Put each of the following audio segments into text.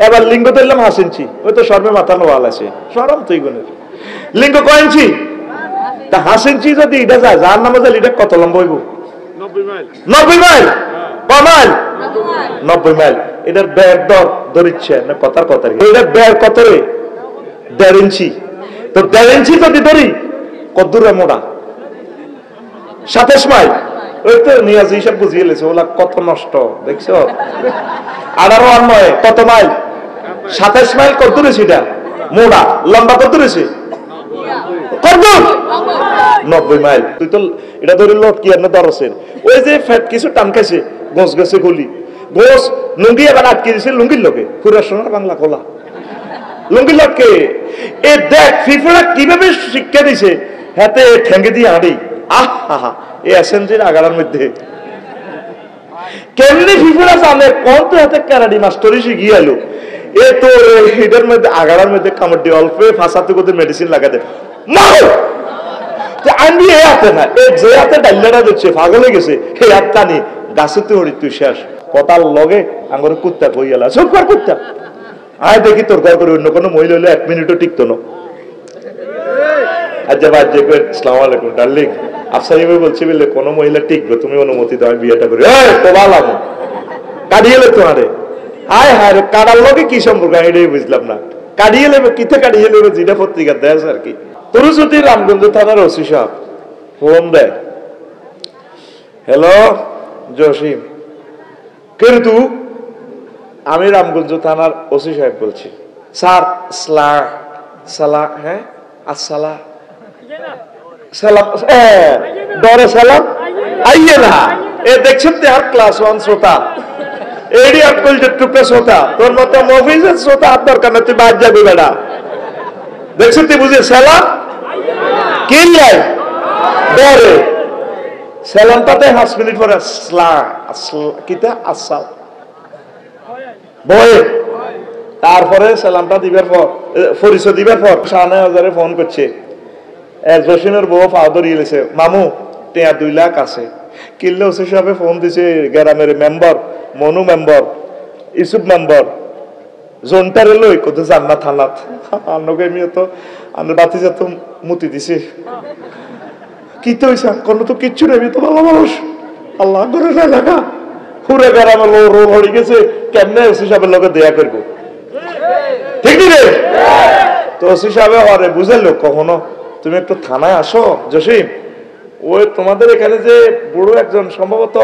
এবার লিঙ্গ ধরলাম 5 ইঞ্চি, ওই তো সর্বে মাথা ওয়াল আছে, সরম তুই গুণের লিঙ্গ কয় ইঞ্চি? তা 5 ইঞ্চি যদি এটা যায় যার নামে যায়, এটা কত লম্বা হইব? 90 মাইল। 90 মাইল? কয় মাইল? 90 মাইল। এটার বের দর ধরিচ্ছে না কথার কথা, এটার বের কত রে? 1.5 ইঞ্চি। তো 1.5 ইঞ্চি যদি ধরি কত দূরে মোড়া? 27 মাইল। ওই তো নিয়াজ হিসাব বুঝিয়ে লেছে, ওলা কত নষ্ট দেখছো। 18 আর 9 কত মাইল? 27 মাইল। কত দূরে সেটা মোড়া? লম্বা কত দূরে? কত দূর? 90 মাইল। তুই তো এটা ধরে লোট কি আর না দরছেন, ওই যে ফ্যাট কিছু টান খাইছে, গোস গেছে গলি, গোস লুঙ্গি এবার আটকে দিছে লুঙ্গির লোকে, পুরা সোনার বাংলা খোলা লুঙ্গির লোককে। এ দেখ ফিফড়া কিভাবে শিক্ষা দিছে, হাতে ঠেঙ্গে দিয়ে হাঁড়ি। আহা, এই এসএনজির আগাড়ার মধ্যে কেমনি ফিফড়া জানে কোন তো হাতে ক্যারাডি মাস্টারি শিখিয়ে এলো। এ তো এটার মধ্যে আগাড়ার মধ্যে কামড় দিয়ে অল্প ফাঁসাতে করতে মেডিসিন লাগাতে মারো। আমি এ হাতে না, এ যে হাতে ডাল্লাটা দিচ্ছে পাগল হয়ে গেছে, হে হাত টানি গাছেতে হরি তুই শেষ। কথার লগে আঙরে কুত্তা কই গেল, সব কর কুত্তা আয় দেখি তোর ঘর করে অন্য কোনো মহিলা হলে 1 মিনিটও টিকতো না। আচ্ছা ভাই যে আসসালামু আলাইকুম ডার্লিং, আফসারি ভাই বলছি বলে কোনো মহিলা টিকবে, তুমি অনুমতি দাও আমি বিয়েটা করি। তো ভালো কাটিয়ে এলে তোমারে, হায় হায় রে কাটার লগে কি সম্পর্ক এটাই বুঝলাম না। কাটিয়ে নেবে কিতে কাটিয়ে নেবে, যেটা পত্রিকা দেয় আর কি। তোর যদি রামগঞ্জ থানার ওসি সাহেব ফোন দেয়, হ্যালো জসিম, কে রে তুই? আমি রামগঞ্জ থানার ওসি সাহেব বলছি। স্যার সালা হ্যাঁ আসসালা সালাম ডরে সালাম আইয়ে না। এ দেখছেন তো আর ক্লাস 1 শ্রোতা, এডি আর কলজের টুকরা শ্রোতা, তোর মতো মফিজের শ্রোতা আর দরকার না, তুই বাদ যাবি বেটা। দেখছেন তুই বুঝে সালাম কি লাই ডরে সালামটাতে 5 মিনিট পরে কিতা আসসাল বয়ে, তারপরে সালামটা দিবার পর পরিচয় দিবার পর শাহনে হাজারে ফোন করছে, জসিমের বউ পাও ধরিয়ে লেছে, মামু টেয়া 2 লাখ আছে। কিনলে ওসি সাহেবে ফোন দিছে গ্রামের member, Monu member, Yusuf member, জোনটারে লই কত জান্নাত থানাত আনকে আমি তো আন বাতি যত মুতি দিছে। কি তো হইছে কোন তো কিচ্ছু নেই, তো ভালো মানুষ আল্লাহ করে না দেখা পুরো গ্রামে রোল হয়ে গেছে, কেমনে ওসি সাহেবের লগে দেয়া করব? ঠিক রে? তো ওসি সাহেবে হরে বুঝাইলো, কখনো তুমি একটু থানায় আসো জসিম, ওই তোমাদের এখানে যে বুড়ো একজন সম্ভবত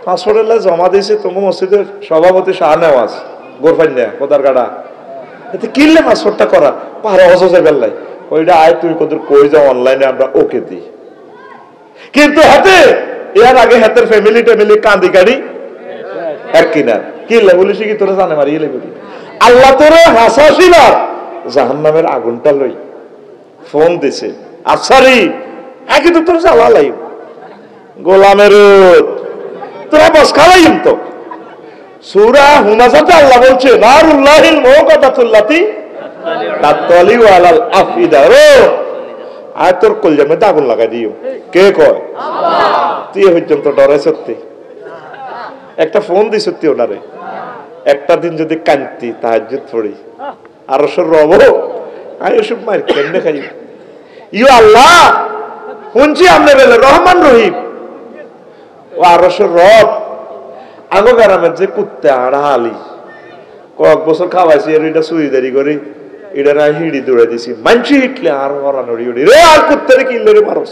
500 জমা দিয়েছে তোমার মসজিদের সভাপতি শাহনেওয়াজ গোরফান্যা কোদার গাড়া, এতে কিনলে 500টা করা পারে অসহজে বেল্লাই, ওইটা আয় তুই কত কই যাও অনলাইনে আমরা ওকে দিই। কিন্তু হাতে এর আগে হাতের ফ্যামিলি কান্দি গাড়ি এক কিনা কিনলে বলিস কি তোরা জানে মারিয়ে লেগে আল্লাহ তোরে হাসাছিল জাহান্নামের আগুনটা লই ফোন দিছে। আফসারি একই তো তোর জ্বালা লাই গোলামের তোরা বস খাওয়াইম তো। সূরা হুমাজাতে আল্লাহ বলছে নারুল্লাহিল মুকাদ্দাতুল্লাতি তাতলি ওয়ালাল আফিদা, রো আর তোর কলজার মধ্যে আগুন লাগাই দিও। কে কয়? আল্লাহ। তুই পর্যন্ত ডরে সত্যি একটা ফোন দি সত্যি ওনারে, একটা দিন যদি কান্তি তাহাজ্জুদ পড়ি আর ওসব রব আই ওসব মার কেমনে খাই। ইউ আল্লাহ শুনছি আপনার বেলে রহমান রহিম ও আর ওসব রব আগো গ্রামের যে কুত্তে আড়াহালি কয়েক বছর খাওয়াইছি আর এটা সুইদারি করি এটা না হিড়ি দৌড়ে দিছি মানছি হিটলে আর হরানড়ি উড়ি রে আর কুত্তারে কিনলে রে মানুষ।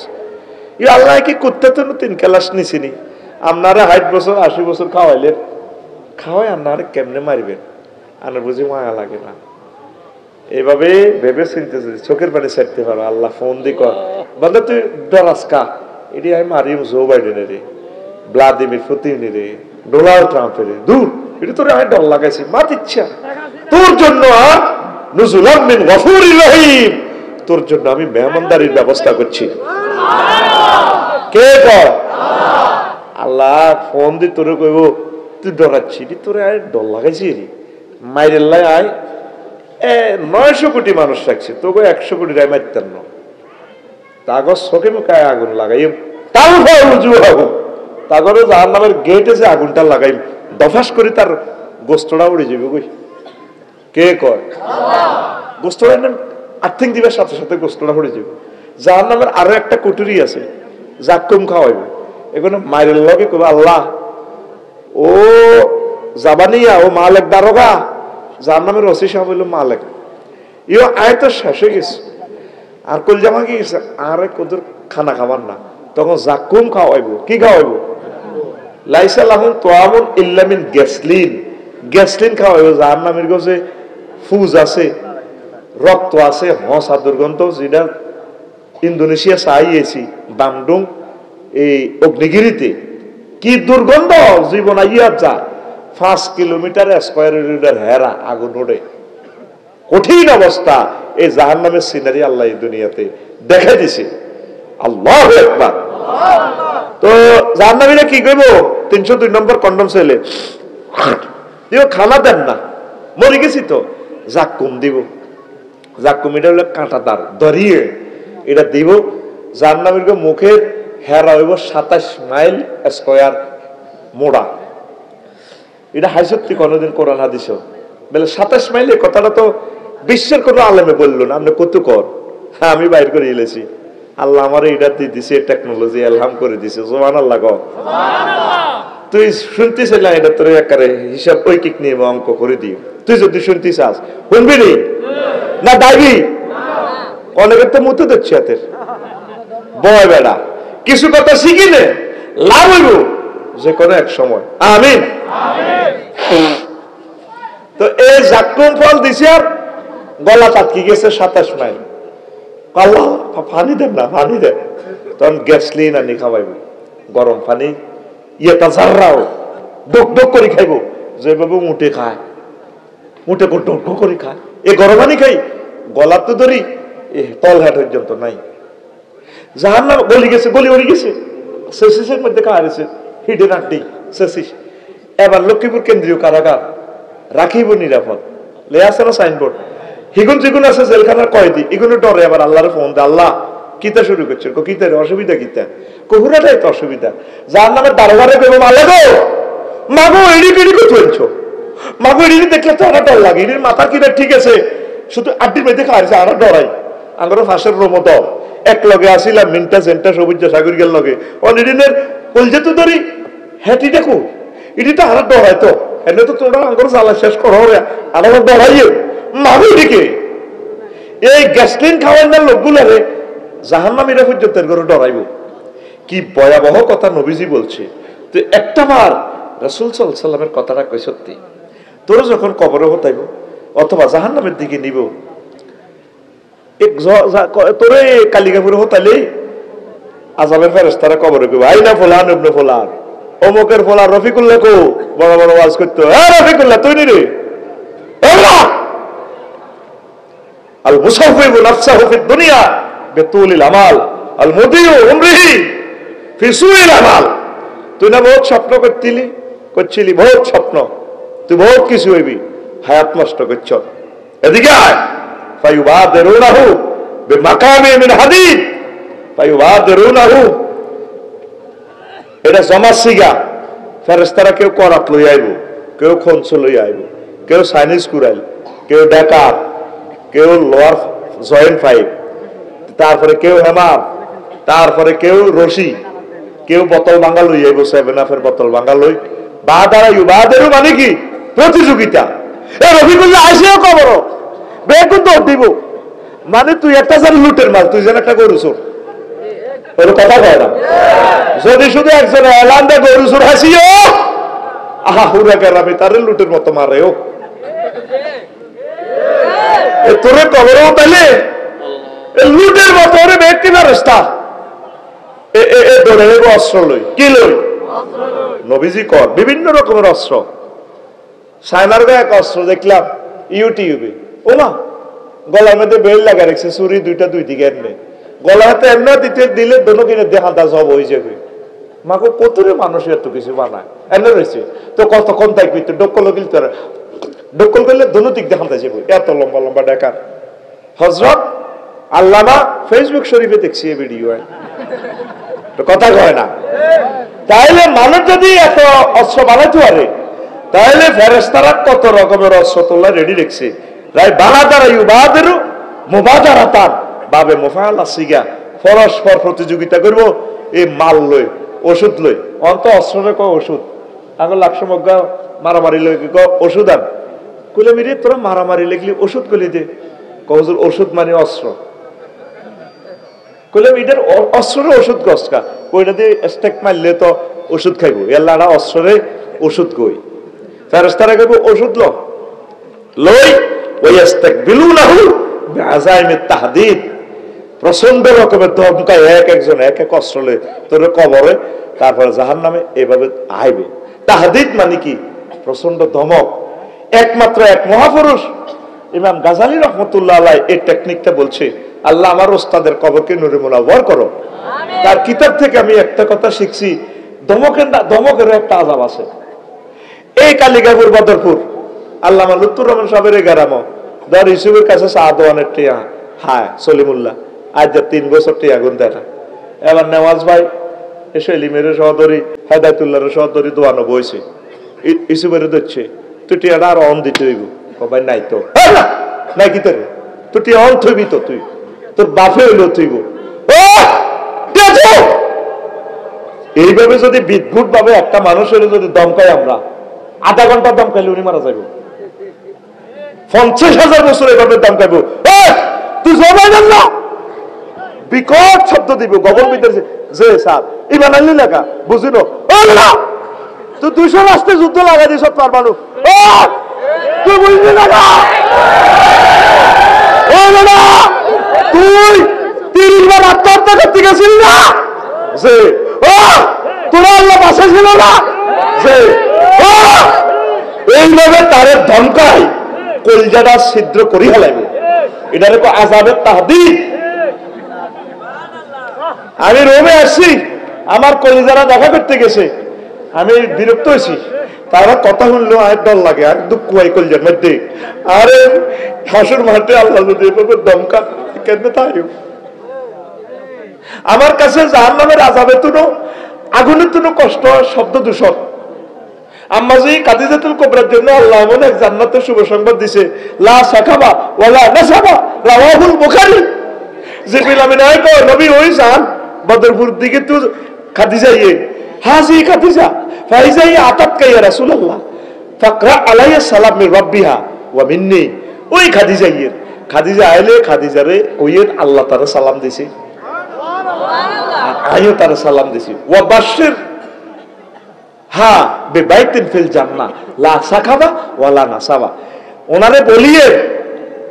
ই আল্লাহ কি কুত্তে তো 3 ক্লাস নিছিনি আপনারা 60 বছর 80 বছর খাওয়াইলেন, খাওয়াই আপনারা কেমনে মারিবেন? আর বুঝি মায়া লাগে না? এইভাবে ভেবে চিনতে চোখের পানি ছাড়তে পারো। আল্লাহ ফোন দি কর বন্ধু তুই ডরাসকা এটি আমি মারিম জো বাইডেনের রে, ভ্লাদিমির পুতিনের রে, ডোনাল্ড ট্রাম্পের রে, দূর এটা তোর আমি ডর লাগাইছি মা ইচ্ছা তোর জন্য নুজুলাম মিন গফুরির রহিম, তোর জন্য আমি মেহমানদারির ব্যবস্থা করছি। কে কর? আল্লাহ ফোন দি তোরে কইব তুই ডরাচ্ছি তোরে আয় ডর লাগাইছি রে মাইরের লাই আয় 900 কোটি মানুষ রাখছে তোকে 100 কোটি রায় মারতেন না তাগর চোখে মুখে আগুন লাগাই তাও রুজু হবো তাগরে জাহান্নামের গেটে যে আগুনটা লাগাই দফাস করে তার গোস্তটা উড়ে যাবে কই কে কয়? গোস্তটা আর্থিক দিবের সাথে সাথে গোস্তটা পড়ে যাবে। জাহান্নামের আরো একটা কুটুরি আছে, জাক্কুম খাওয়াইবে। এখানে মায়ের লগে কইবে, আল্লাহ ও জাবানিয়া, ও মালেক দারোগা। জাহান্নামের ওসি সাহেব হইল মালেক। ইও আয়তো শেষ হয়ে গেছে, আর কল জামা কি গেছে, আরে কদর খানা খাবার না, তখন জাক্কুম খাওয়াইব। কি খাওয়াইব? লাইসা লাহুম তোয়ামুন ইল্লা মিন গ্যাসলিন। গ্যাসলিন খাওয়াইব। জাহান্নামের কাছে ফুজ আছে, রক্ত আছে, হসা দুর্গন্ধ, যেটা ইন্দোনেশিয়া চাইয়েছি বামডুং এই অগ্নিগিরিতে কি দুর্গন্ধ, জীবন আইয়ার যা 5 কিলোমিটার স্কয়ার হেরা আগুন ওঠে, কঠিন অবস্থা। এই জাহান্নামের সিনারি আল্লাহ এই দুনিয়াতে দেখা দিছে। আল্লাহু আকবার। তো জাহান্নামীরা কি করবো? 302 নম্বর কন্ডম ছেলে খানা দেন না, মরে গেছি তো, জাক্কুম দিব। জাক্কুম এটা হলো কাঁটাদার ধরিয়ে এটা দিব। জাহান্নামীর মুখের হেরা হইব 27 মাইল স্কয়ার মোড়া। এটা হাইসত্যি কোনোদিন কোরআন হাদিস বলে 27 মাইল। এই কথাটা তো বিশ্বের কোনো আলেমে বললো না, আপনি কত কর। হ্যাঁ, আমি বাইর করে এলেছি। আল্লাহ আমার এটা দিয়ে দিছে, টেকনোলজি এলহাম করে দিছে। সুবহানাল্লাহ কও। তুই শুনতেছিস না, এটা তোর একারে হিসাব ঐকিক নিয়ে অঙ্ক করে দিই। তুই যদি শুনতে চাস শুনবি নি না দাবি? অনেকের তো মুতে দিচ্ছে হাতের বয় বেড়া। কিছু কথা শিখি নে, লাভ হইব যে কোনো এক সময়। আমিন। তো এই জাক্কুম ফল দিছে, আর গলা তাতকি গেছে 27 মাইল। আল্লাহ পানি দেন না, পানি দেন। তখন গ্যাসলিন আনি খাওয়াইব, গরম পানি। ইয়েটা জাররাও ডক ডক করে খাইব, যেভাবে মুটে খায়, মুটে ডক ডক করে খায়। এ গরম পানি খাই, গলা তো ধরি তল হাট পর্যন্ত নাই। জাহান্নাম গলি গেছে, গলি উড়ি গেছে, সেসিসের মধ্যে খাওয়া গেছে, হিডেন আড্ডি সেসিস। এবার লক্ষ্মীপুর কেন্দ্রীয় কারাগার রাখিব নিরাপদ, লে আছে না সাইনবোর্ড। হিগুন জিগুন আছে জেলখানার কয়েদি, এগুলো ডরে। আবার আল্লাহর ফোন দে, আল্লাহ কিতা শুরু করছে? কিতার অসুবিধা কিতা? কহুরাটাই তো অসুবিধা। যার নামে দারোগারে কেবো মালে গো মাগো এড়ি কেড়ি কো চলছো, মাগো এড়ি দেখলে তো আমার ডর লাগে। এড়ির মাথা কিনা ঠিক আছে, শুধু আড্ডি মেয়েদের খাওয়াছে, আমরা ডরাই। আমার ফাঁসের রোমত এক লগে আসিলাম, মিনটা সেন্টা সবুজ সাগর গেল লগে অনিডিনের কলজে তো ধরি হ্যাটি দেখো, এটি তো আমার ডরাই। তো এনে তো তোমরা আঙ্গর জ্বালা শেষ করো, আর আমার ডরাইও মাগো এদিকে। এই গ্যাসলিন খাওয়াই না লোকগুলারে জাহান্নামীরা পর্যন্ত করে ডরাইব। কি ভয়াবহ কথা নবীজি বলছে। তো একটা বার রাসূল সাল্লাল্লাহু আলাইহি সাল্লামের কথাটা কই সত্যি। তোরা যখন কবরে হতাইব অথবা জাহান্নামের দিকে নিব, তোরে কালিকাপুরে হতাইলে আযাবের ফেরেশতারা কবরে কইব, আইনা ফুলান ইবনে ফুলান, অমুকের ফুলান রফিকুল্লাহ কো, বড় বড় ওয়াজ করতো, এ রফিকুল্লাহ তুই নি রে, আল্লাহ আল মুসাফিরু নাফসাহু ফিদ দুনিয়া বিতুলিল আমাল আল মুদিউ উমরিহি ফি সুইল আমাল। তুই না বহুত স্বপ্ন করছিলি, বহুত স্বপ্ন, তুই বহুত কিছু হইবি, হায়াত নষ্ট করছ। এদিকে আয়, ফায়ুবাদিরুনাহু বিমাকামি মিন হাদিদ, ফায়ুবাদিরুনাহু। এটা জমাসিগা ফেরেশতারা কেউ করাত লই আইব, কেউ খঞ্চ লই আইব, কেউ চাইনিজ কুরাইল, কেউ ডেকার, কেউ লোয়ার জয়েন্ট পাইপ, তারপরে কেউ হেমার, তারপরে কেউ রশি, কেউ বোতল ভাঙা লই আইব, 7 আপের বোতল ভাঙা লই। বাদারু মানে কি? প্রতিযোগিতা। এ রফিকুল্লাহ আইসেও কবর বেগুন দৌড় দিব, মানে তুই একটা যেন লুটের মাল, তুই যেন একটা গরু চোর। ওর কথা কয় না। যদি শুধু একজন এলান দেয় গরু চোর হাসিও, আহা হুরা গেলামি তারে লুটের মতো মারে। ও তোরে কবরও তাইলে লুটের মতো ওরে ব্যক্তি ব্যবস্থা ধরে নেব অস্ত্র লই। কি লই? নবীজি কর বিভিন্ন রকমের অস্ত্র। সাইনার এক অস্ত্র দেখলাম ইউটিউবে, ও মা গলার মধ্যে বেল লাগা রেখেছে, ছুরি দুইটা দুই দিকে এমনি, গলা হাতে এমনি দিতে দিলে দোনো কিনে দেখাটা সব হয়ে যাবে। মাকে কতরে মানুষ এত কিছু বানায় এমনি রয়েছে। তো কতক্ষণ থাকবি তো ডক্কল কিনতে, ডক্কল করলে দোনো দিক দেখাতে যাবে, এত লম্বা লম্বা ডেকার। হযরত আল্লামা ফেসবুক শরীফে দেখছি এই ভিডিও, কথা কয় না। তাইলে মানুষ যদি এত অস্ত্র বানাইতে পারে, তাহলে ফেরেশতারা কত রকমের অস্ত্র রেডি রেখেছে। রাই বালাদারা ইউবাদিরু মুবাদারাতান বাবে মুফাআলা সিগা পরস্পর প্রতিযোগিতা করব এই মাল লই ওষুধ লই অন্ত অস্ত্রের কো ওষুধ আগল লাখশো মগ্গা মারামারি লই কো ওষুধ আন কইলে মিরে তোরা মারামারি লেখলি ওষুধ কইলি দে কহুজুর ওষুধ মানে অস্ত্র কইলে মিটার অস্ত্রের ওষুধ গসকা কইলা দিয়ে স্টেক মারলে তো ওষুধ খাইবো এল্লাডা অস্ত্রে ওষুধ কই ফেরেশতারা কইবো ওষুধ ল লই ওয়াস্তাকবিলুনাহু বিআযাইমিত তাহদীদ প্রচন্ড রকমের ধমকায় এক একজন এক এক অস্ত্র লই তোর কবরে তারপরে জাহান্নামে এভাবে আইবে। তাহদীদ মানে কি? প্রচন্ড ধমক। একমাত্র এক মহাপুরুষ ইমাম গাজালি রহমতুল্লাহ আলাইহি এই টেকনিকটা বলছে। আল্লাহ আমার ওস্তাদের কবরকে নূরে মুনাওয়ার করো। তার কিতাব থেকে আমি একটা কথা শিখছি, ধমকের একটা আযাব আছে। এই কালিকাপুর বদরপুর আল্লামা লুৎফুর রহমান সাহেবের গ্রাম দর ইসুফের কাছে সাদওয়ানের টিয়া হায় সলিমুল্লাহ আজ 3 বছর টিয়া গুন দেখা। এবার নেওয়াজ ভাই এসে এলিমের সহদরি হেদায়তুল্লাহর সহদরি দোয়ানো বইছে ইসুফের দিচ্ছে তুই টিয়াটা আর অন দিতে হইব ভাই নাই তো নাই কি তোর তুই টিয়া অন থইবি তো তুই তোর বাপে হইল থইব এইভাবে যদি বিদ্যুৎ ভাবে একটা মানুষ হইলে যদি দমকাই আমরা আধা ঘন্টা দমকাইলে উনি মারা যাইব। 50,000 বছর এভাবে দমকাইব তুই জবাই দেন না বিকট শব্দ দিব গবর ভিতরে যে স্যার এই বানালি লেখা বুঝিনো তুই 200 রাস্তায় যুদ্ধ লাগাই দিস পারবানু তুই বুঝলি না তুই 30 বার আত্মহত্যা করতে গেছিলি না যে তোরা আল্লাহ বাসা ছিল না যে এইভাবে তারে ধমকায় কলিজাটা ছিদ্র করি হেলাইবে। এটার আযাবের তাহদীদ। আমি রোমে আসছি আমার কলিজারা দেখা করতে গেছে আমি বিরক্ত হয়েছি তারা কথা শুনলো আর ডর লাগে আর দুঃখ হয় কলিজার মধ্যে। আরে হাসুর মাঠে আল্লাহ যদি এভাবে দমকা কেন তাই আমার কাছে জাহান্নামের আযাবের তুনো আগুনের তুনো কষ্ট শব্দ দূষণ। আম্মাজি কাদিজাতুল কুবরার জন্য আল্লাহ এমন এক জান্নাতের শুভ সংবাদ দিছে লা সাকাবা ওয়ালা নাসাবা রাওয়াহুল বুখারী। জিবরিল আমিন আয় কো নবী ওই জান বদরপুর দিকে তো খাদিজা ইয়ে হাজি খাদিজা ফাইজা ইয়া আতাত কা ইয়া রাসূলুল্লাহ ফাকরা আলাইয়া সালাম মির রাব্বিহা ওয়া মিন্নি। ওই খাদিজা ইয়ে খাদিজা আইলে খাদিজারে কইয়ের আল্লাহ তাআলা সালাম দিছে আইও তার সালাম দিছি ওয়া বাশির হা বেবাইতিন ফিল জান্নাহ লা সাকাবা ওয়ালা নাসাবা। ওনারে বলিয়ে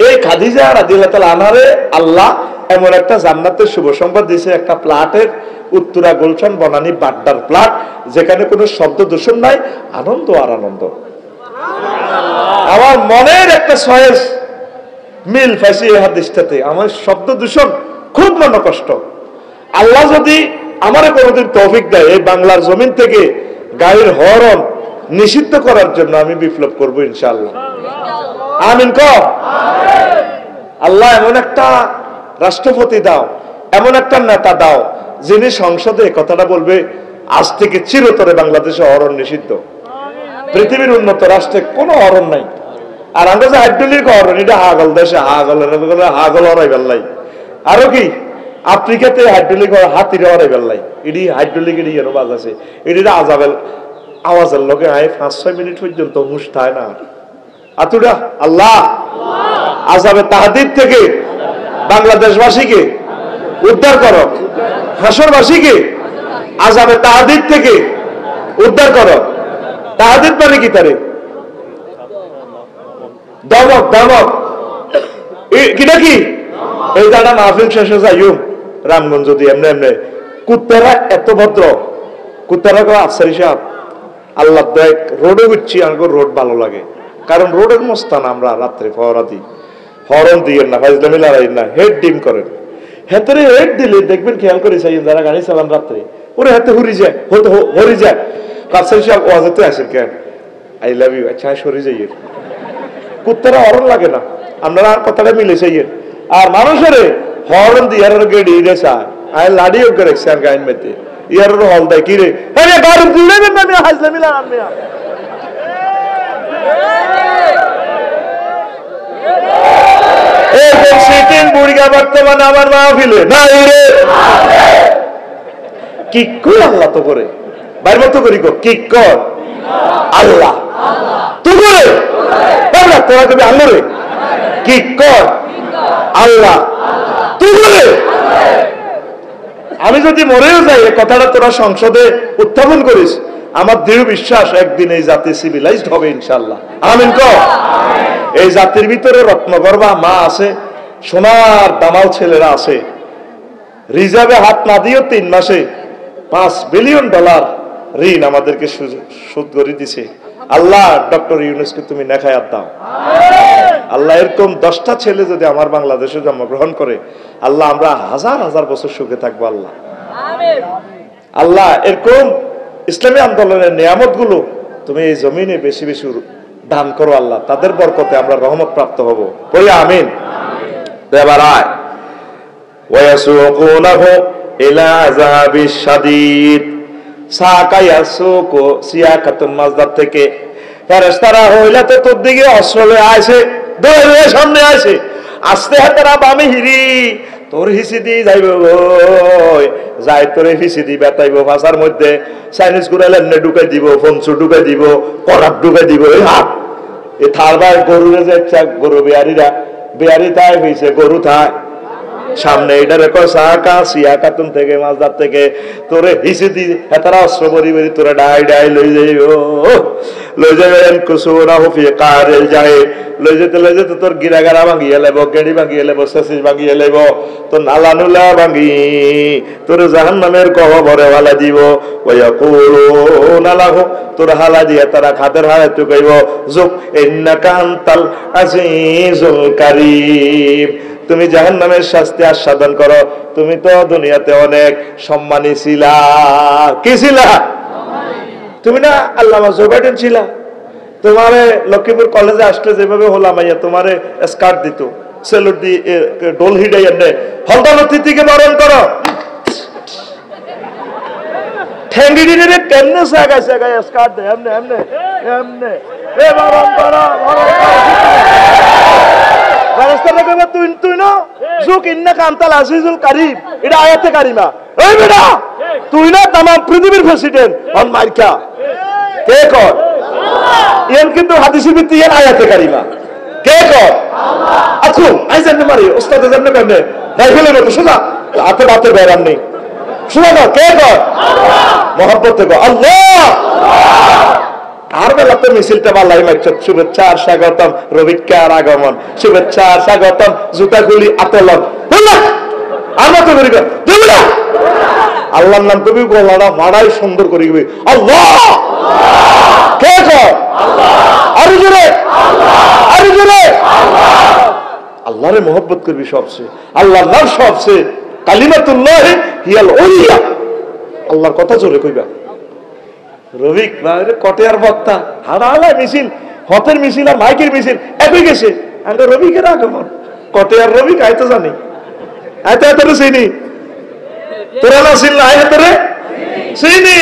এই খাদিজা রাদিয়াল্লাহু তাআলা আনহারে আল্লাহ এমন একটা জান্নাতের শুভ সংবাদ দিয়েছে একটা প্লাটের উত্তরা গুলশান বনানী বাড্ডার প্লাট যেখানে কোনো শব্দ দূষণ নাই আনন্দ আর আনন্দ। আমার মনের একটা সয়েস মিল ফাইসি এই হাদিসটাতে আমার শব্দ দূষণ খুব মন কষ্ট। আল্লাহ যদি আমারে কোনোদিন তৌফিক দেয় এই বাংলার জমিন থেকে গাড়ির হরন নিষিদ্ধ করার জন্য আমি বিপ্লব করব ইনশাআল্লাহ। আমিন কও। আল্লাহ এমন একটা রাষ্ট্রপতি দাও এমন একটা নেতা দাও যিনি সংসদে কথাটা বলবে আজ থেকে চিরতরে বাংলাদেশে হরন নিষিদ্ধ। পৃথিবীর উন্নত রাষ্ট্রে কোনো হরন নাই। আর আমরা যে হাইড্রোলিক হরন এটা হাগল দেশে হাগল হরাই বেল্লাই আরো কি আফ্রিকাতে হাইড্রোলিক হাতির হরাই বেল্লাই এটি হাইড্রোলিক এটি এর বাজ আছে এটি আজাবেল আওয়াজের লগে আয় 5-6 মিনিট পর্যন্ত হুঁশ থাকে না। আতুডা আল্লাহ আযাবে তাহদীদ থেকে বাংলাদেশবাসীকে উদ্ধার করো, হাসরবাসীকে আযাবে তাহদীদ থেকে উদ্ধার করো। তাহদীদ মানে কি তারে দমক দমক কিটা কি এই দাঁড়া মাহফিল শেষে যাইও রামগঞ্জ যদি এমনি এমনি কুত্তারা এত ভদ্র কুত্তারা কো আফসারি সাহেব আল্লাহ দেখ রোডে ঘুরছি আমার রোড ভালো লাগে কারণ রোডের মস্তান আমরা রাত্রে ফওয়ারা দিই হরন দিয়ে না ফাজলামি লড়াই না হেড ডিম করেন হেতরে হেড দিলে দেখবেন খেয়াল করে চাইছেন যারা গাড়ি চালান রাত্রে ওরে হাতে হুরি যায় হরি যায় আফসারি সাহেব ওয়াজতে আসেন কেন আই লাভ ইউ আচ্ছা সরি যাইয়ে কুত্তারা হরন লাগে না আপনারা কথাটা মিলে চাইয়েন আর মানুষের হরন দিয়ে আর গেড়ি রে চায় আই লাড়িও করে স্যার গাইন মেতে ইয়ার হল দেয় কি রে আরে গাড়ি দিলে না আমি হাজলামি লাগান মিয়া এরকম সিটিং বুড়িগা বর্তমানে আমার মাহফিলে না রে কি কর আল্লাহ তো করে বাইর মতো করি কি কর আল্লাহ তো করে তোরা কবি আল্লাহ রে কি কর আল্লাহ তুই করে। আমি যদি মরেও যাই এই কথাটা তোরা সংসদে উত্থাপন করিস, আমার দৃঢ় বিশ্বাস একদিন এই জাতি সিভিলাইজড হবে ইনশাআল্লাহ। আমিন কর। এই জাতির ভিতরে রত্নগর্ভা মা আছে, সোনার দামাল ছেলেরা আছে, রিজার্ভে হাত না দিয়েও 3 মাসে $5 বিলিয়ন ঋণ আমাদেরকে শোধ করে দিছে। আল্লাহ ডক্টর ইউনূসকে তুমি নেখায়াত দাও আল্লাহ। এরকম 10টা ছেলে যদি আমার বাংলাদেশে জন্মগ্রহণ করে আল্লাহ, আমরা হাজার হাজার বছর সুখে থাকবো আল্লাহ। আল্লাহ এরকম ইসলামী আন্দোলনের নিয়ামত গুলো তুমি এই জমিনে বেশি বেশি দান করো আল্লাহ, তাদের বরকতে আমরা রহমত প্রাপ্ত হব। বলি আমিন। এবার আয় ওয়াসুকুনাহু ইলা আযাবিশ শাদীদ। সাকায়াসুকু সিয়াকাতুন মাজদার থেকে ফেরেশতারা হইলা তো তোর দিকে অস্ত্র লয়ে আইছে, দৌড়ে সামনে আইছে, আস্তে হাতেরা বামে হিরি তোর হিসি দি যাইব যাই তোরে হিসি দি বেতাইব ভাষার মধ্যে চাইনিজ গুড়াইলে ঢুকাই দিব, ফোনসু ঢুকাই দিব, করাপ ঢুকাই দিব। এই হাত এ থারবার গরুরে যে গরু বেয়ারি থাই হয়েছে, গরু থাই সামনে এটারে সাকা সিয়াকাতুন থেকে মাজদার থেকে তোরে হিসি দি হেতারা অস্ত্র বরি বরি তোরে ডাই ডাই লই যাইব, লই যাবেন কুসুরাহু ফি কারিল জাহিদ। লই যেতে তোর গিরাগারা ভাঙিয়ে লেব, গেড়ি ভাঙিয়ে লেব, সেসিস ভাঙিয়ে লেব, তোর নালা নুলা ভাঙি তোর জাহান্নামের কবরে হালা দিব। ওয়ায়াকুলুনা লাহু তোর হালা দিয়ে তারা খাদের হালাত কইব যুক ইন্নাকা আনতাল আজিজুল কারীম। তুমি জাহান্নামের শাস্তি আস্বাদন করো, তুমি তো দুনিয়াতে অনেক সম্মানী ছিলা। কি ছিলা? তুমি না আল্লামা জো বাইডেন ছিলা। তোমারে লক্ষ্মীপুর কলেজে আসলে যেভাবে হলাম আইয়া তোমারে স্কার্ট দিত, সেলুট দিয়ে ডোল হিডাই এনে হলদান অতিথিকে বরণ করো। ঠেঙ্গি দিনে কেমনে জায়গায় জায়গায় স্কার্ট দেয়, এমনে এমনে এমনে এ বরণ করো, বরণ করো। ফেরেশতারা কইবা তুই না যুক ইন্নাকা আনতাল আজিজুল কারীম, এটা আয়াতে কারিমা। এই বেটা তুই না তাম পৃথিবীর প্রেসিডেন্ট অন মাইকা কে কর? ইয়ান কিন্তু হাদিসের ভিত্তি ইয়ান আয়াতে কারিমা। কে কর? আল্লাহ। আচ্ছা আই জানতে মারি ওস্তাদ জানতে কেমনে রাইফেলের মতো শোনা হাতে বাতে বেরান নেই, শোনা না কে কর? আল্লাহ। মহব্বত থেকে আল্লাহ। আর বেলাতে মিছিলটা বালাই মাইছত শুভেচ্ছা আর স্বাগতম, রবিকার আগমন, শুভেচ্ছা আর স্বাগতম, জুতাগুলি আতলন আর মতো করি আল্লাহর নাম কবি গলাটা ভাড়াই সুন্দর করি আল্লাহ। কে কর? আরো জোরে আরো জোরে। আল্লাহরে মহব্বত করবি সবচেয়ে, আল্লাহর নাম সবচেয়ে কালিমাতুল্লাহ হিয়াল উলিয়া। আল্লাহর কথা জোরে কইবা। রবিক কটেয়ার বক্তা হাড়াহাড়া মিছিল, হতের মিছিল আর মাইকের মিছিল একই গেছে। আমরা রবিকের আগমন, কটেয়ার রবিক আয়তো জানি, আয়তো এতরে চিনি, তোরা না চিনলা এতরে চিনি।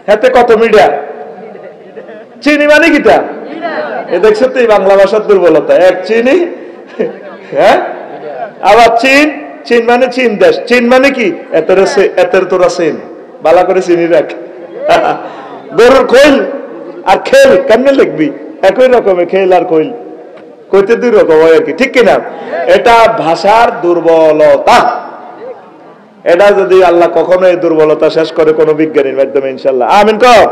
হাতে কত মিডিয়া চিনি মানে কিটা এ দেখছো তো বাংলা ভাষার দুর্বলতা। এক চিনি, হ্যাঁ আবার চীন, চীন মানে চীন দেশ, চীন মানে কি এতরে তোরা চিন বালা করে চিনি রাখ। গরুর খৈল আর খেল কেমনে লিখবি? একই রকমের খেল আর খৈল কইতে 2 রকম হয় আর কি, ঠিক কিনা? এটা ভাষার দুর্বলতা। এটা যদি আল্লাহ কখনো এই দুর্বলতা শেষ করে কোন বিজ্ঞানীর মাধ্যমে ইনশাআল্লাহ। আমিন কর।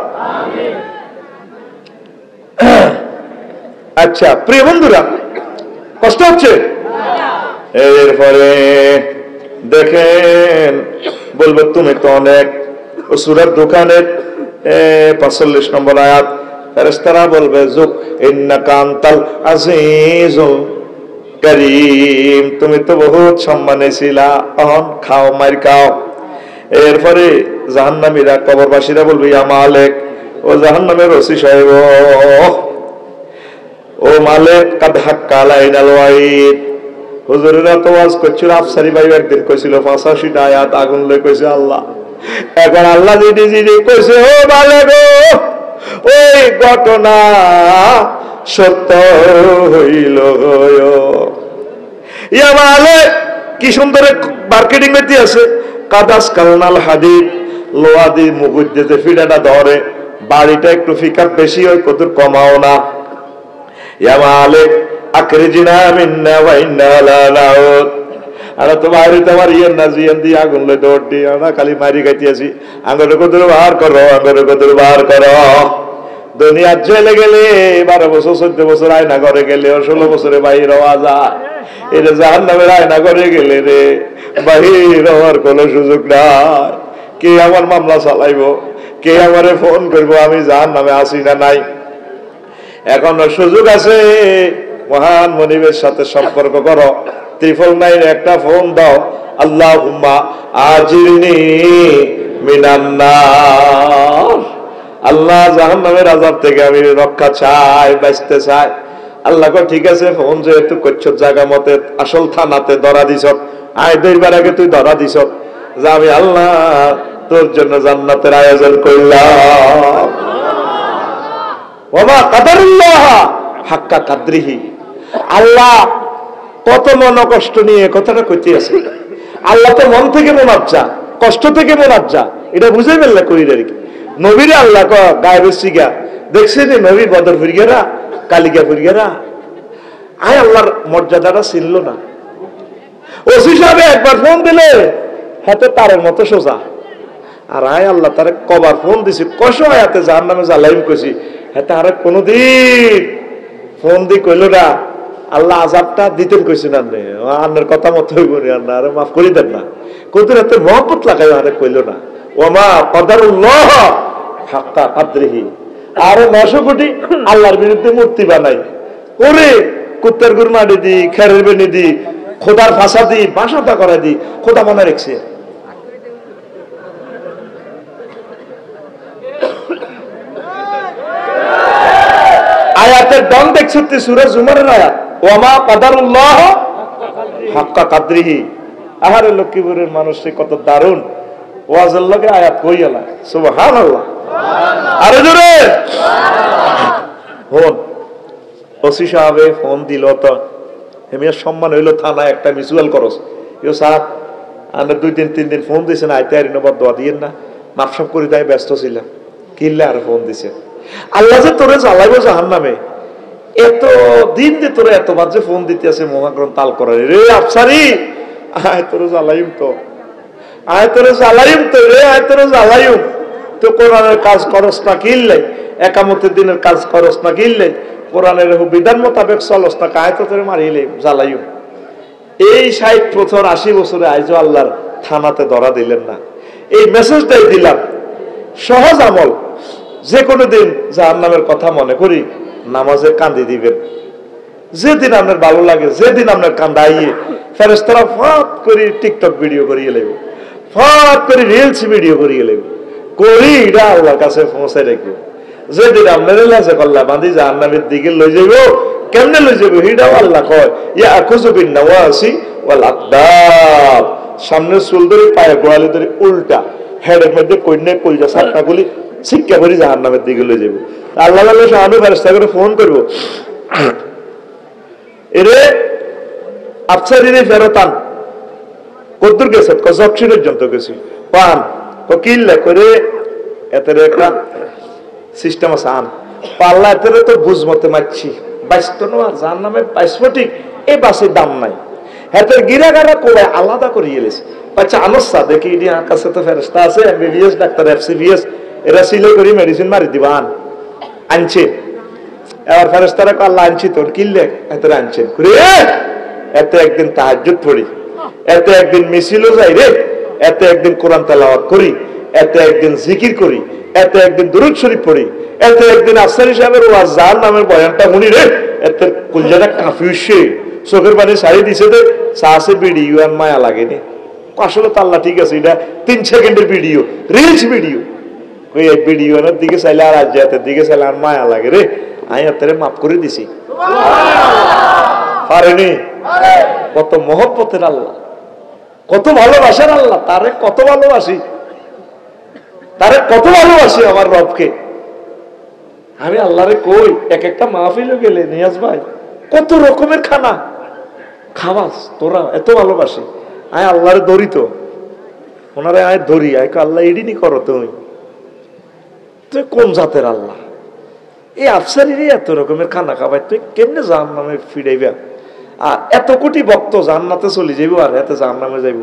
আচ্ছা প্রিয় বন্ধুরা, কষ্ট হচ্ছে? এরপরে দেখেন বলবো তুমি তো অনেক সূরার দোকানের 45 নম্বর আয়াত, ফেরেশতারা বলবে যুক ইন্নাকা আনতাল আজিজুল কারীম, তুমি তো বহুত সম্মানে ছিলা, অহন খাও মার খাও। এরপরে জাহান্নামীরা কবরবাসীরা বলবে ইয়া মালিক, ও জাহান্নামের ওসি সাহেব, ও মালিক কাদ হাক্কা আলাইনাল ওয়াইদ। হুজুরেরা তো ওয়াজ করছিল, আফসারি ভাই একদিন কইছিল 85টা আয়াত আগুন লই কইছে আল্লাহ। এখন আল্লাহ যেটি কইছে ও মালিক ওই ঘটনা সত্য হইল ইয়া মালিক। কি সুন্দর মার্কেটিং মেতে আছে, কাদাস কালনাল হাদিদ, লোহা দি মুগুর দিয়ে ফিডাটা ধরে, বাড়িটা একটু ফিকা বেশি হয়, কত কমাও না। ইয়া মালিক আকরিজনা মিন্না ওয়া ইন্না লা নাউদ। আরে তো বাইরে তোমার ইয়েন না জিয়েন দিয়ে আগুন লই দৌড় দি, আমরা খালি মারি খাইতেছি। আঙ্গরে কত বার করো, আঙ্গরে কত বার করো। দুনিয়া চলে গেলে 12 বছর 14 বছর আয়না ঘরে গেলে 16 বছরে বাহির হওয়া যায়। এটা জাহান্নামের আয়না ঘরে গেলে রে বাহির হওয়ার কোনো সুযোগ নাই। কে আমার মামলা চালাইবো, কে আমারে ফোন করবো আমি জাহান্নামে আছি না নাই? এখনো সুযোগ আছে। মহান মনিবের সাথে সম্পর্ক করো, 999 একটা ফোন দাও, আল্লাহুম্মা আজিরনি মিনান নার। আল্লাহ জাহান্নামের আযাব থেকে আমি রক্ষা চাই, বাঁচতে চাই। আল্লাহ কো ঠিক আছে, ফোন যেহেতু করছ জায়গা মতে, আসল থানাতে ধরা দিছ, আয় 2 বার আগে তুই ধরা দিছ যে আমি আল্লাহ তোর জন্য জান্নাতের আয়োজন করলাম। ওমা কাদারুল্লাহ হাক্কা কাদরিহি। আল্লাহ কত মন কষ্ট নিয়ে কথাটা কইতে আছে। আল্লাহ তো মন থেকে মোনাজ্জা, কষ্ট থেকে মোনাজ্জা, এটা বুঝে ফেললে কই রে। নবীরে আল্লাহ ক গায়েবের সিগা দেখছেন, নবী বদর ফুরিয়েরা, কালিকা ফুরিয়েরা, আয় আল্লাহর মর্যাদাটা ছিল না। ওসি সাহেব একবার ফোন দিলে হাতে তারের মতো সোজা, আর আয় আল্লাহ তারে কবার ফোন দিছি, কষো হাতে যার নামে জ্বালাইম কইছি, হাতে আর কোনদিন ফোন দি কইল না আল্লাহ আযাবটা দিতেন কইছি না, আন্নার কথা মতো হইব না, আরে মাফ করে দেন না, কত রাতে মহব্বত লাগাই আরে কইল না। ওমা কদারুল্লাহ হাক্কা কাদরিহি। আরে 900 কোটি আল্লাহর বিরুদ্ধে মূর্তি বানাই, ওরে কুত্তার গুর মাটি দি, খেরের বেনি দি, খোদার ভাষা দি, ভাষাটা করে দি, খোদা মনে রেখছে। আয়াতের দম দেখছ সূরা জুমারের আয়াত, ওমা কদারুল্লাহ হাক্কা কাদরিহি। আহারে লক্ষ্মীপুরের মানুষটি কত দারুণ ওয়াজের লগে আয়াত কইলা, সুবহানাল্লাহ। আরে জোরে ফোন ওসি সাহেবে ফোন দিল, তো হেমিয়া সম্মান হইলো থানায় একটা মিউচুয়াল করস, ইও স্যার আমরা 2-3 দিন ফোন দিয়েছেন, আইতে আর ইনবাদ দোয়া দিয়েন না, মাপসাপ করি তাই ব্যস্ত ছিলাম। কিল্লে আর ফোন দিছে, আল্লাহ যে তোরে জ্বালাইবো জাহান্নামে, এত দিন যে তোরে এতবার যে ফোন দিতে আছে মহাগ্রন তাল করার রে আফসারি, আয় তোরে জ্বালাইম তো, আয় তোরে জ্বালাইম তো রে, আয় তোরে জ্বালাইম তো। কোরআনের কাজ করস না কিল্লে, একামতের দিনের কাজ করস না কিল্লে, কোরআনের বিধান মোতাবেক চলস না, আয় তো তোরে মারিলে জ্বালাইম। এই 60 বছর 80 বছরে আইজো আল্লাহর থানাতে ধরা দিলেন না। এই মেসেজটাই দিলাম, সহজ আমল। যে কোনো দিন জাহান্নামের কথা মনে করি নামাজে কান্দি দিবেন, যেদিন আপনার ভালো লাগে, যেদিন আপনার কান্দাইয়ে ফেরেশতারা ফাত করে টিকটক ভিডিও করিয়ে লাগবে, ফাত করে রিলস ভিডিও করিয়ে লাগবে, করি এটা আল্লাহর কাছে পৌঁছাই রাখবো। যেদিন আপনার লাজে কল্লা বাঁধি জাহান্নামের দিকে লই যাইব, কেমনে লই যাইব এটাও আল্লাহ কয়, ইয়া আখুযু বিন নাওয়াসি ওয়াল আকদাব। সামনে চুল ধরে পায়ে গোড়ালি ধরে উল্টা, হেডের মধ্যে কইনে কলজা সাতটা গুলি শিক্ষা করি জাহান্নামের দিকে লই যাইব। আল্লাহ আল্লাহ সাহাবে ফেরেশতা করে ফোন করবো, এরে আফসারিরে ফেরতান কদ্দুর গেছে, কজকশি পর্যন্ত গেছি, পান কিল্লা করে এতের একটা সিস্টেম আছে, আন পাল্লা এতের তো বুঝ মতে মারছি, 22 নোয়ার যার নামে 22 ঠিক এই বাসের দাম নাই, হাতের গিরা গারা করে আলাদা করে এলেছে। আচ্ছা আনসা দেখি এটি আমার কাছে তো ফেরেশতা আছে, এমবিবিএস ডাক্তার, এফসিবিএস, এরা সিলে করে মেডিসিন মারি দিবা, আনছে। এবার ফেরেশতারা আল্লাহ আনছি তোর কিল্লে এত আনছেন করে, এত একদিন তাহাজ্জুদ পড়ি, এত একদিন মিছিলও যাই রে, এত একদিন কোরআন তেলাওয়াত করি, এত একদিন জিকির করি, এত একদিন দুরূদ শরীফ পড়ি, এত একদিন আফসারি সাহেবের ওয়াজ জাহান নামের বয়ানটা শুনি রে, এত কুলজাটা কাঁপি উঠছে, চোখের পানি সারি দিছে রে, সাহসে ভিডিও আর মায়া লাগেনি। আসলে তো আল্লাহ ঠিক আছে, এটা 3 সেকেন্ডের ভিডিও, রিলস ভিডিও, ওই ভিডিওর দিকে চাইলে আর আজাতের দিকে চাইলে আর মায়া লাগে রে, আমি তারে মাফ করে দিছি। পারেনি? কত মহব্বতের আল্লাহ, কত ভালোবাসার আল্লাহ, তারে কত ভালোবাসি, তারে কত ভালোবাসি আমার রবকে। আমি আল্লাহরে কই, এক একটা মাহফিলে গেলে নিয়াজ ভাই কত রকমের খানা খাওয়াস তোরা, এত ভালোবাসে। আয় আল্লাহরে ধরি তো, ওনারে আয় ধরি, আয় আল্লাহ এডিনি করো তুমি, তুই কোন জাতের আল্লাহ? এই আফসারিরই এত রকমের খানা খাবাই, তুই কেমনে জাহান্নামে ফিরাইবা? আর এত কোটি ভক্ত জান্নাতে চলে যাইব আর এত জাহান্নামে যাইব,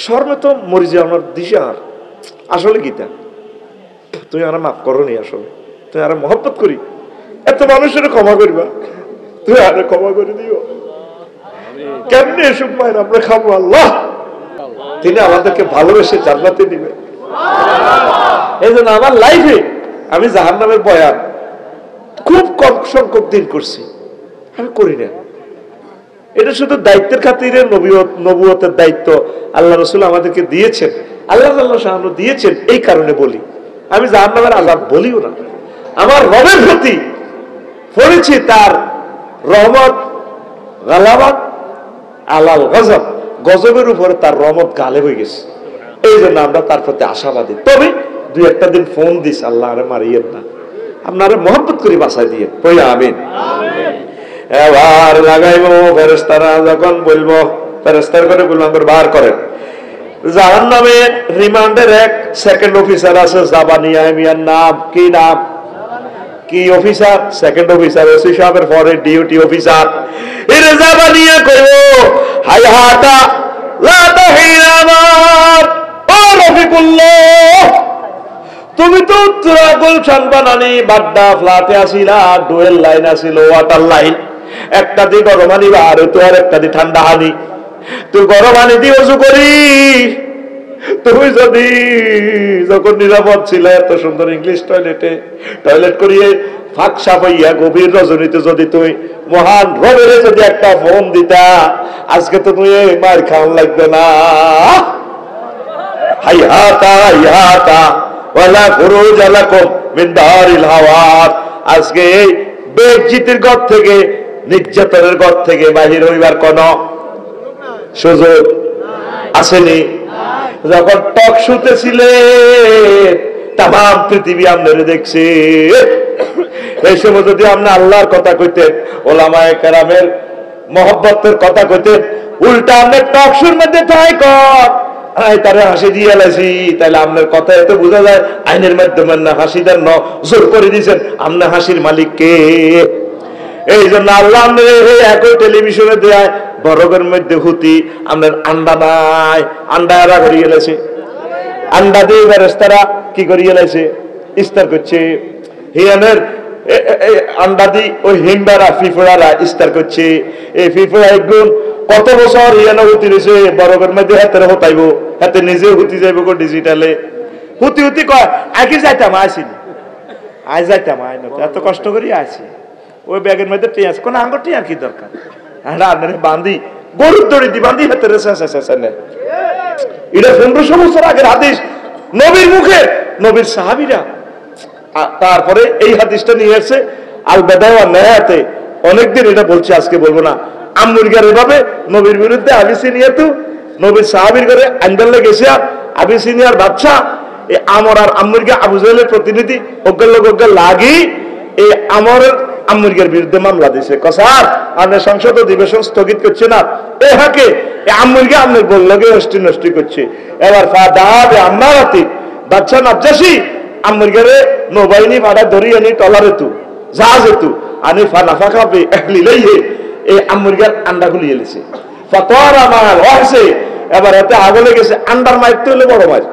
শর্মে তো মরি যে আমার দিশা। আর আসলে গীতা তুই আর মাফ করো নি, আসলে তুই আর মহব্বত করি, এত মানুষের ক্ষমা করিবা, তুই আর ক্ষমা করে দিও। কেমনে এসব মায়ের আমরা খাবো? আল্লাহ তিনি আমাদেরকে ভালোবেসে জান্নাতে দিবে। এই জন্য আমার লাইফে আমি জাহান্নামের বয়ান খুব কম সংখ্যক দিন করছি, আমি করি না। এটা শুধু দায়িত্বের খাতিরে, নবুয়তের দায়িত্ব আল্লাহ রসুল আমাদেরকে দিয়েছেন, আল্লাহ শাহানু দিয়েছেন, এই কারণে বলি। আমি জাহান্নামের আযাব বলিও না। আমার রবের প্রতি পড়েছি তার রহমত গালাবাত আলাল গজব, গজবের উপরে তার রহমত গালে হয়ে গেছে। এই জন্য আমরা তার প্রতি আশাবাদী। তবে দুই একটা দিন ফোন দিস, আল্লাহ আরে মারিয়েন না, আপনারা মহব্বত করে বাসায় দিয়ে পড়ি আমিন। এবার লাগাইবো ফেরেশতারা, যখন বলবো ফেরেশতার করে বললাম বার করেন। জাহান্নামে রিমান্ডের এক সেকেন্ড অফিসার আছে, জাবানিয়া মিয়ার নাম কি? নাম কি অফিসার? সেকেন্ড অফিসার, ওসি সাহেবের পরে ডিউটি অফিসার। এর জাবানিয়া কইবো হায়াতা লা তাহিরামা, ও রফিকুল্লাহ তুমি তো উত্তরা গুলশান বানানি বাড্ডা ফ্ল্যাটে আসিলা, ডুয়েল লাইন আসিল, ওয়াটার লাইন, একটা দি গরম আনি আর তো আর একটা দি ঠান্ডা আনি। তুই গরম আনি দিয়ে ওযু করি, তুমি যদি যখন নিরাপদ ছিল এত সুন্দর ইংলিশ টয়লেটে টয়লেট করিয়ে ফাঁক সাফ হইয়া গভীর রজনীতে যদি তুমি মহান রবের যদি একটা ফোন দিতা, আজকে তো তুমি মার খাওয়ান লাগবে না। হাইহাতা হাইহাতা ওয়ালা খুরুজ লাকুম মিন দারিল হাওয়াত, আজকে এই বেজ্জিতের ঘর থেকে, নির্যাতনের ঘর থেকে বাহির হইবার কোন সুযোগ আসেনি। যখন টক শুতেছিলে তাম পৃথিবী আপনারে দেখছে, এই সময় যদি আপনি আল্লাহর কথা কইতেন, ওলামায়ে কেরামের মহব্বতের কথা কইতেন, উল্টা আপনি টক শুর মধ্যে ঠাই কর তারে হাসি দিয়ে লাইছি, তাহলে আপনার কথা এত বোঝা যায় আইনের মাধ্যমে না হাসি দেন ন জোর করে দিয়েছেন, আপনার হাসির মালিক কে? এই জন্য আল্লাহ একই টেলিভিশনে দেয় বরফের মধ্যে হুতি, আপনার আন্ডা নাই, আন্ডা এরা করিয়ে গেলেছে, আন্ডা দিয়ে ফেরেশতারা কি করিয়ে গেলেছে? ইস্তার করছে। হিয়ানের আন্ডা দি ওই হিমবারা ফিফড়ারা ইস্তার করছে। এই ফিফড়া একগুণ কত বছর ইয়ানো হুতি রয়েছে বরফের মধ্যে, হাতের হতাইব, হাতে নিজে হুতি যাইব গো ডিজিটালে, হুতি হুতি কয় আগে যাইতাম আসিনি, আজ যাইতাম আয় না, এত কষ্ট করি আসি। ওই ব্যাগের মধ্যে টিয়াস, কোন আঙ্গুর টিয়ার কি দরকার? বান্ধি গরুর দড়ি দি বান্ধি হাতে এটা 1500 বছর আগের হাদিস, নবীর মুখে, নবীর সাহাবীরা। তারপরে এই হাদিসটা নিয়ে এসে আল বেদায়া ওয়ান নেহায়াতে, অনেকদিন এটা বলছি, আজকে বলবো না। আম্মুরগার এভাবে নবীর বিরুদ্ধে আবিসিনিয়াতু, নবীর সাহাবীর ঘরে আন্দালে গেছে আবিসিনিয়ার বাদশা, এই আমর আর আম্মুরগা আবু জাহেলের প্রতিনিধি অজ্ঞাল অজ্ঞাল লাগি এই আমরের আম্মুরগের বিরুদ্ধে মামলা দিছে। স্যার আপনার সংসদ অধিবেশন স্থগিত করছে না, এ হাকে আম্মুরগা আপনার বললগে নষ্টি নষ্টি করছে। এবার ফাদাবে আম্মারাতি বাদশা নাজ্জাসী আম্মুরগারে নৌবাহিনী ভাড়া ধরি আনি টলারে তু জাহাজে তু আনি ফানাফা খাবে একলি লইয়ে এই আম্মুরগার আন্ডা খুলিয়ে এলেছে। ফতোয়ারা মাল হয়েছে, এবার এতে আগলে গেছে, আন্ডার মারতে হলে বড় মার,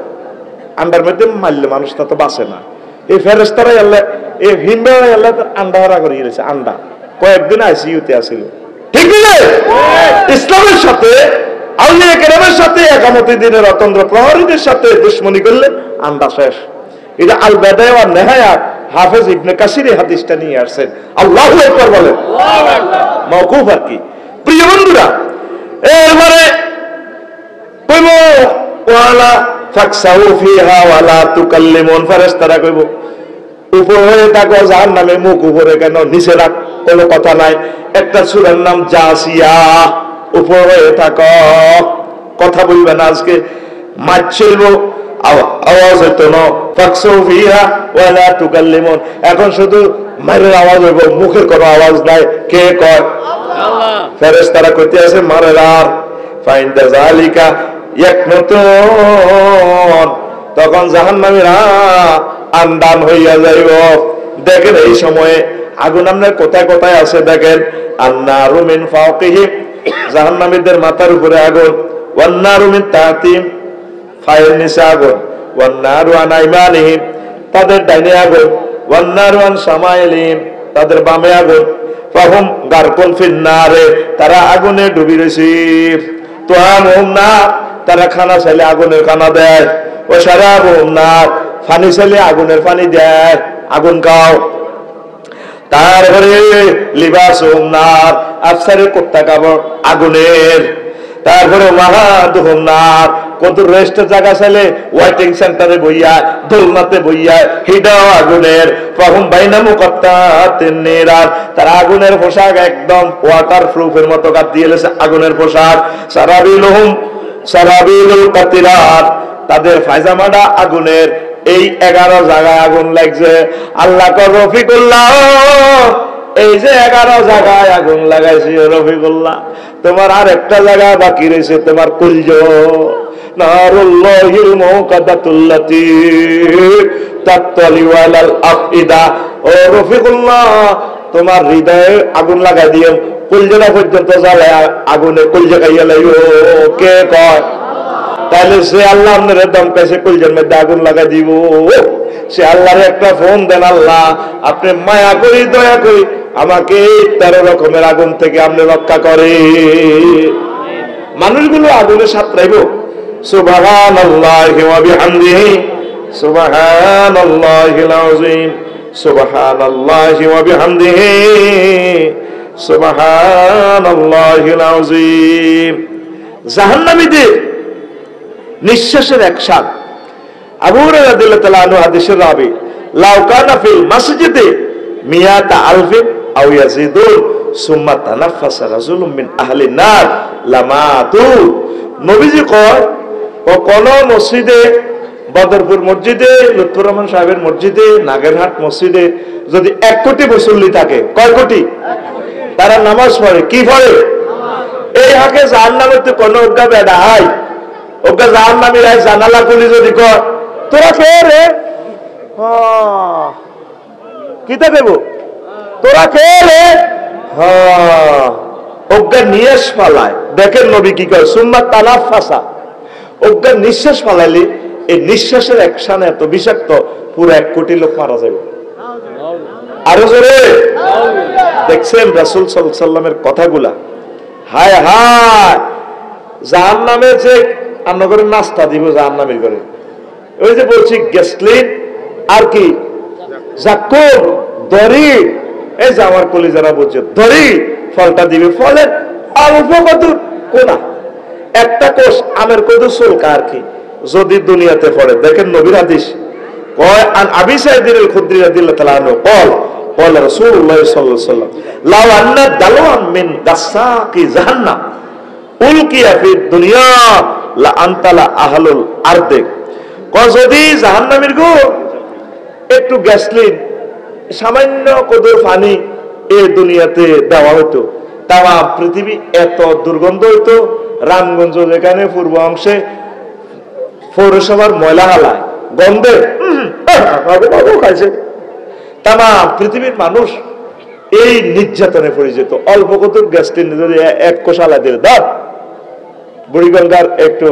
আন্ডার মধ্যে মারলে মানুষ তা তো বাঁচে না। এই ফেরেশতারাই আল্লাহ, এই হিমবাই আল্লাহ আন্ডা হারা করে গেছে। আন্ডা কয়েকদিন আইসিইউতে আসিল, ঠিক না? ইসলামের সাথে আউলিয়া কেরামের সাথে একামতি দিনের অতন্ত্র প্রহরীদের সাথে দুশ্মনী করলে আন্ডা শেষ। এটা আল বেদায়া ওয়ান নেহায়াত হাফেজ ইবনে কাসির এই হাদিসটা নিয়ে আসছেন। আল্লাহু আকবার বলেন, মওকুফ আর কি। প্রিয় বন্ধুরা, এরপরে কইব ওয়ালা ফাকসাউ ফিহা ওয়ালা তুকাল্লিমুন, ফেরেশতারা কইব উপর হয়ে থাকো জাহান্নামে, মুখ উপরে কেন, নিচে রাখ, কোনো কথা নাই। একটা সূরার নাম জাসিয়া, উপর হয়ে থাকো, কথা বলবে না, আজকে মাছ চলবো, আওয়াজ হতো না। ফাকসাউ ফিহা ওয়ালা তুকাল্লিমুন, এখন শুধু মারের আওয়াজ হইব, মুখের কোনো আওয়াজ নাই। কে কয়? আল্লাহ। ফেরেশতারা কইতে আছে মারের আর ফাইন্দা জালিকা ইয়াকনুতুন, তখন জাহান্নামীরা আন্দান হইয়া যাইব। দেখেন এই সময়ে আগুন আপনার কোথায় কোথায় আছে দেখেন। আন্নারু মিন ফাওকিহিম, জাহান্নামীদের মাথার উপরে আগুন। ওয়ান্নারু মিন তাহতিহিম, ফায়ের নিচে আগুন। ওয়ান্নারু আন আইমানিহিম, তাদের ডাইনে আগুন। ওয়ান্নারু আন শামাইলিহিম, তাদের বামে আগুন। ফাহুম গারকুন ফিন্নারে, তারা আগুনে ডুবি রয়েছে। তুআমুহুম নার, তারা খানা চাইলে আগুনের খানা দেয়। ও শারাবুহুম নার, পানি চাইলে আগুনের পানি দেয়, আগুন খাও। তারপরে লিবাসুহুম নার, আফসারের কুত্তা কাপড় আগুনের। তারপরে ওয়াহাদুহুম নার, কত রেস্টের জায়গা চাইলে ওয়েটিং সেন্টারে বইয়া, দোলনাতে বইয়া, হিডাও আগুনের। ফাহুম বাইনা মুকাত্তাতিন নিরার, তারা আগুনের পোশাক একদম ওয়াটার প্রুফের মতো কাট দিয়ে লেছে আগুনের পোশাক। সারাবিলুহুম সারাবিলুল কাতিরাত, তাদের পায়জামাটা আগুনের। এই 11 জায়গায় আগুন লাগছে। আল্লাহ কর রফিকুল্লাহ, এই যে 11 জায়গায় আগুন লাগাইছি রফিকুল্লাহ, তোমার আর একটা জায়গা বাকি রয়েছে, তোমার কুলজ। নারুল্লাহিল মুকাদ্দাতুল্লাতী তাত্তালিউ আলাল আফইদা, ও রফিকুল্লাহ তোমার হৃদয়ে আগুন লাগাই দিও, কুলজটা পর্যন্ত জ্বালায় আগুনে কুলজা খাইয়া লাইও। কে কয়? তাহলে সে আল্লাহ আপনার দম কাছে কুলজের মধ্যে আগুন লাগাই দিব। সে আল্লাহর একটা ফোন দেন, আল্লাহ আপনি মায়া করি দয়া করি আমাকে 13 রকমের আগুন থেকে আপনি রক্ষা করে। মানুষগুলো আগুনে সাঁতরাইব। সুবহানাল্লাহি ওয়া বিহামদিহি সুবহানাল্লাহিল আযীম সুবহানাল্লাহি ওয়া বিহামদিহি সুবহানাল্লাহিল আযীম। জাহান্নামীদের নিঃশ্বাসের একসাথ। আবু হুরায়রা রাদিয়াল্লাহু তাআলা আনহু হাদিসের রাবী, লাউ কানা ফিল মাসজিদে মিয়াতা আলফিন আও ইয়াজিদুন সুম্মা তানাফফাসা রাজুলুম মিন আহলিন নার লামাতু। নবীজি কয়, ও কোন মসজিদে, বদরপুর মসজিদে, লুৎফর রহমান সাহেবের মসজিদে, নাগেরহাট মসজিদে যদি 1 কোটি মুসল্লি থাকে, কয় কোটি? তারা নামাজ পড়ে, কি পড়ে? এই হাকে জাহান্নামেতে কোন উগ্গা বেডা আই, ওকে জাহান্নামীরা জানালা খুলি যদি কয় তোরা কে রে, কিতা দেব, তোরা কে রে, ওকে নিঃশ্বাস ফালায়। দেখেন নবী কি কয়, সুম্মা তানাফফাসা, ওকে নিঃশ্বাস ফালাইলে এই নিঃশ্বাসের একসানে এত বিষাক্ত পুরো 1 কোটি লোক মারা যাবে। আরো জোরে দেখছেন রাসূল সাল্লাল্লাহু আলাইহি সাল্লামের কথাগুলা। হায় হায়, জাহান্নামে যে আমরা করে নাস্তা দিব জাহান্নামের করে, ওই যে বলছি গ্যাসলিন আর কি জাকুম দড়ি, এই যে আমার কলিজারা বলছে দড়ি, ফলটা দিবে, ফলের অল্প কদুর কোনা, একটা কোষ আমের কদুর চুলকা আর কি, যদি দুনিয়াতে পড়ে। দেখেন নবীর হাদিস কয়, আন আবি সাঈদ আল খুদরি রাদিয়াল্লাহু তাআলা আনহু قال قال رسول الله صلى الله عليه وسلم لو ان دلوا من غساق جهنم উলকিয়া ফি দুনিয়া লা আনতালা আহলুল আরদে। যদি জাহান্নামীর গো একটু গ্যাসলিন, সামান্য কদর পানি এই দুনিয়াতে দেওয়া হতো, তাওয়া পৃথিবী এত দুর্গন্ধ হইতো। রামগঞ্জ যেখানে পূর্ব অংশে পৌরসভার ময়লা হালায় গন্ধে খাইছে, তামা পৃথিবীর মানুষ এই নির্যাতনে পড়ে যেত। অল্প কদর গ্যাসলিন যদি 1 কোষ আলা দিলে, দাও বুড়িগঙ্গার একটু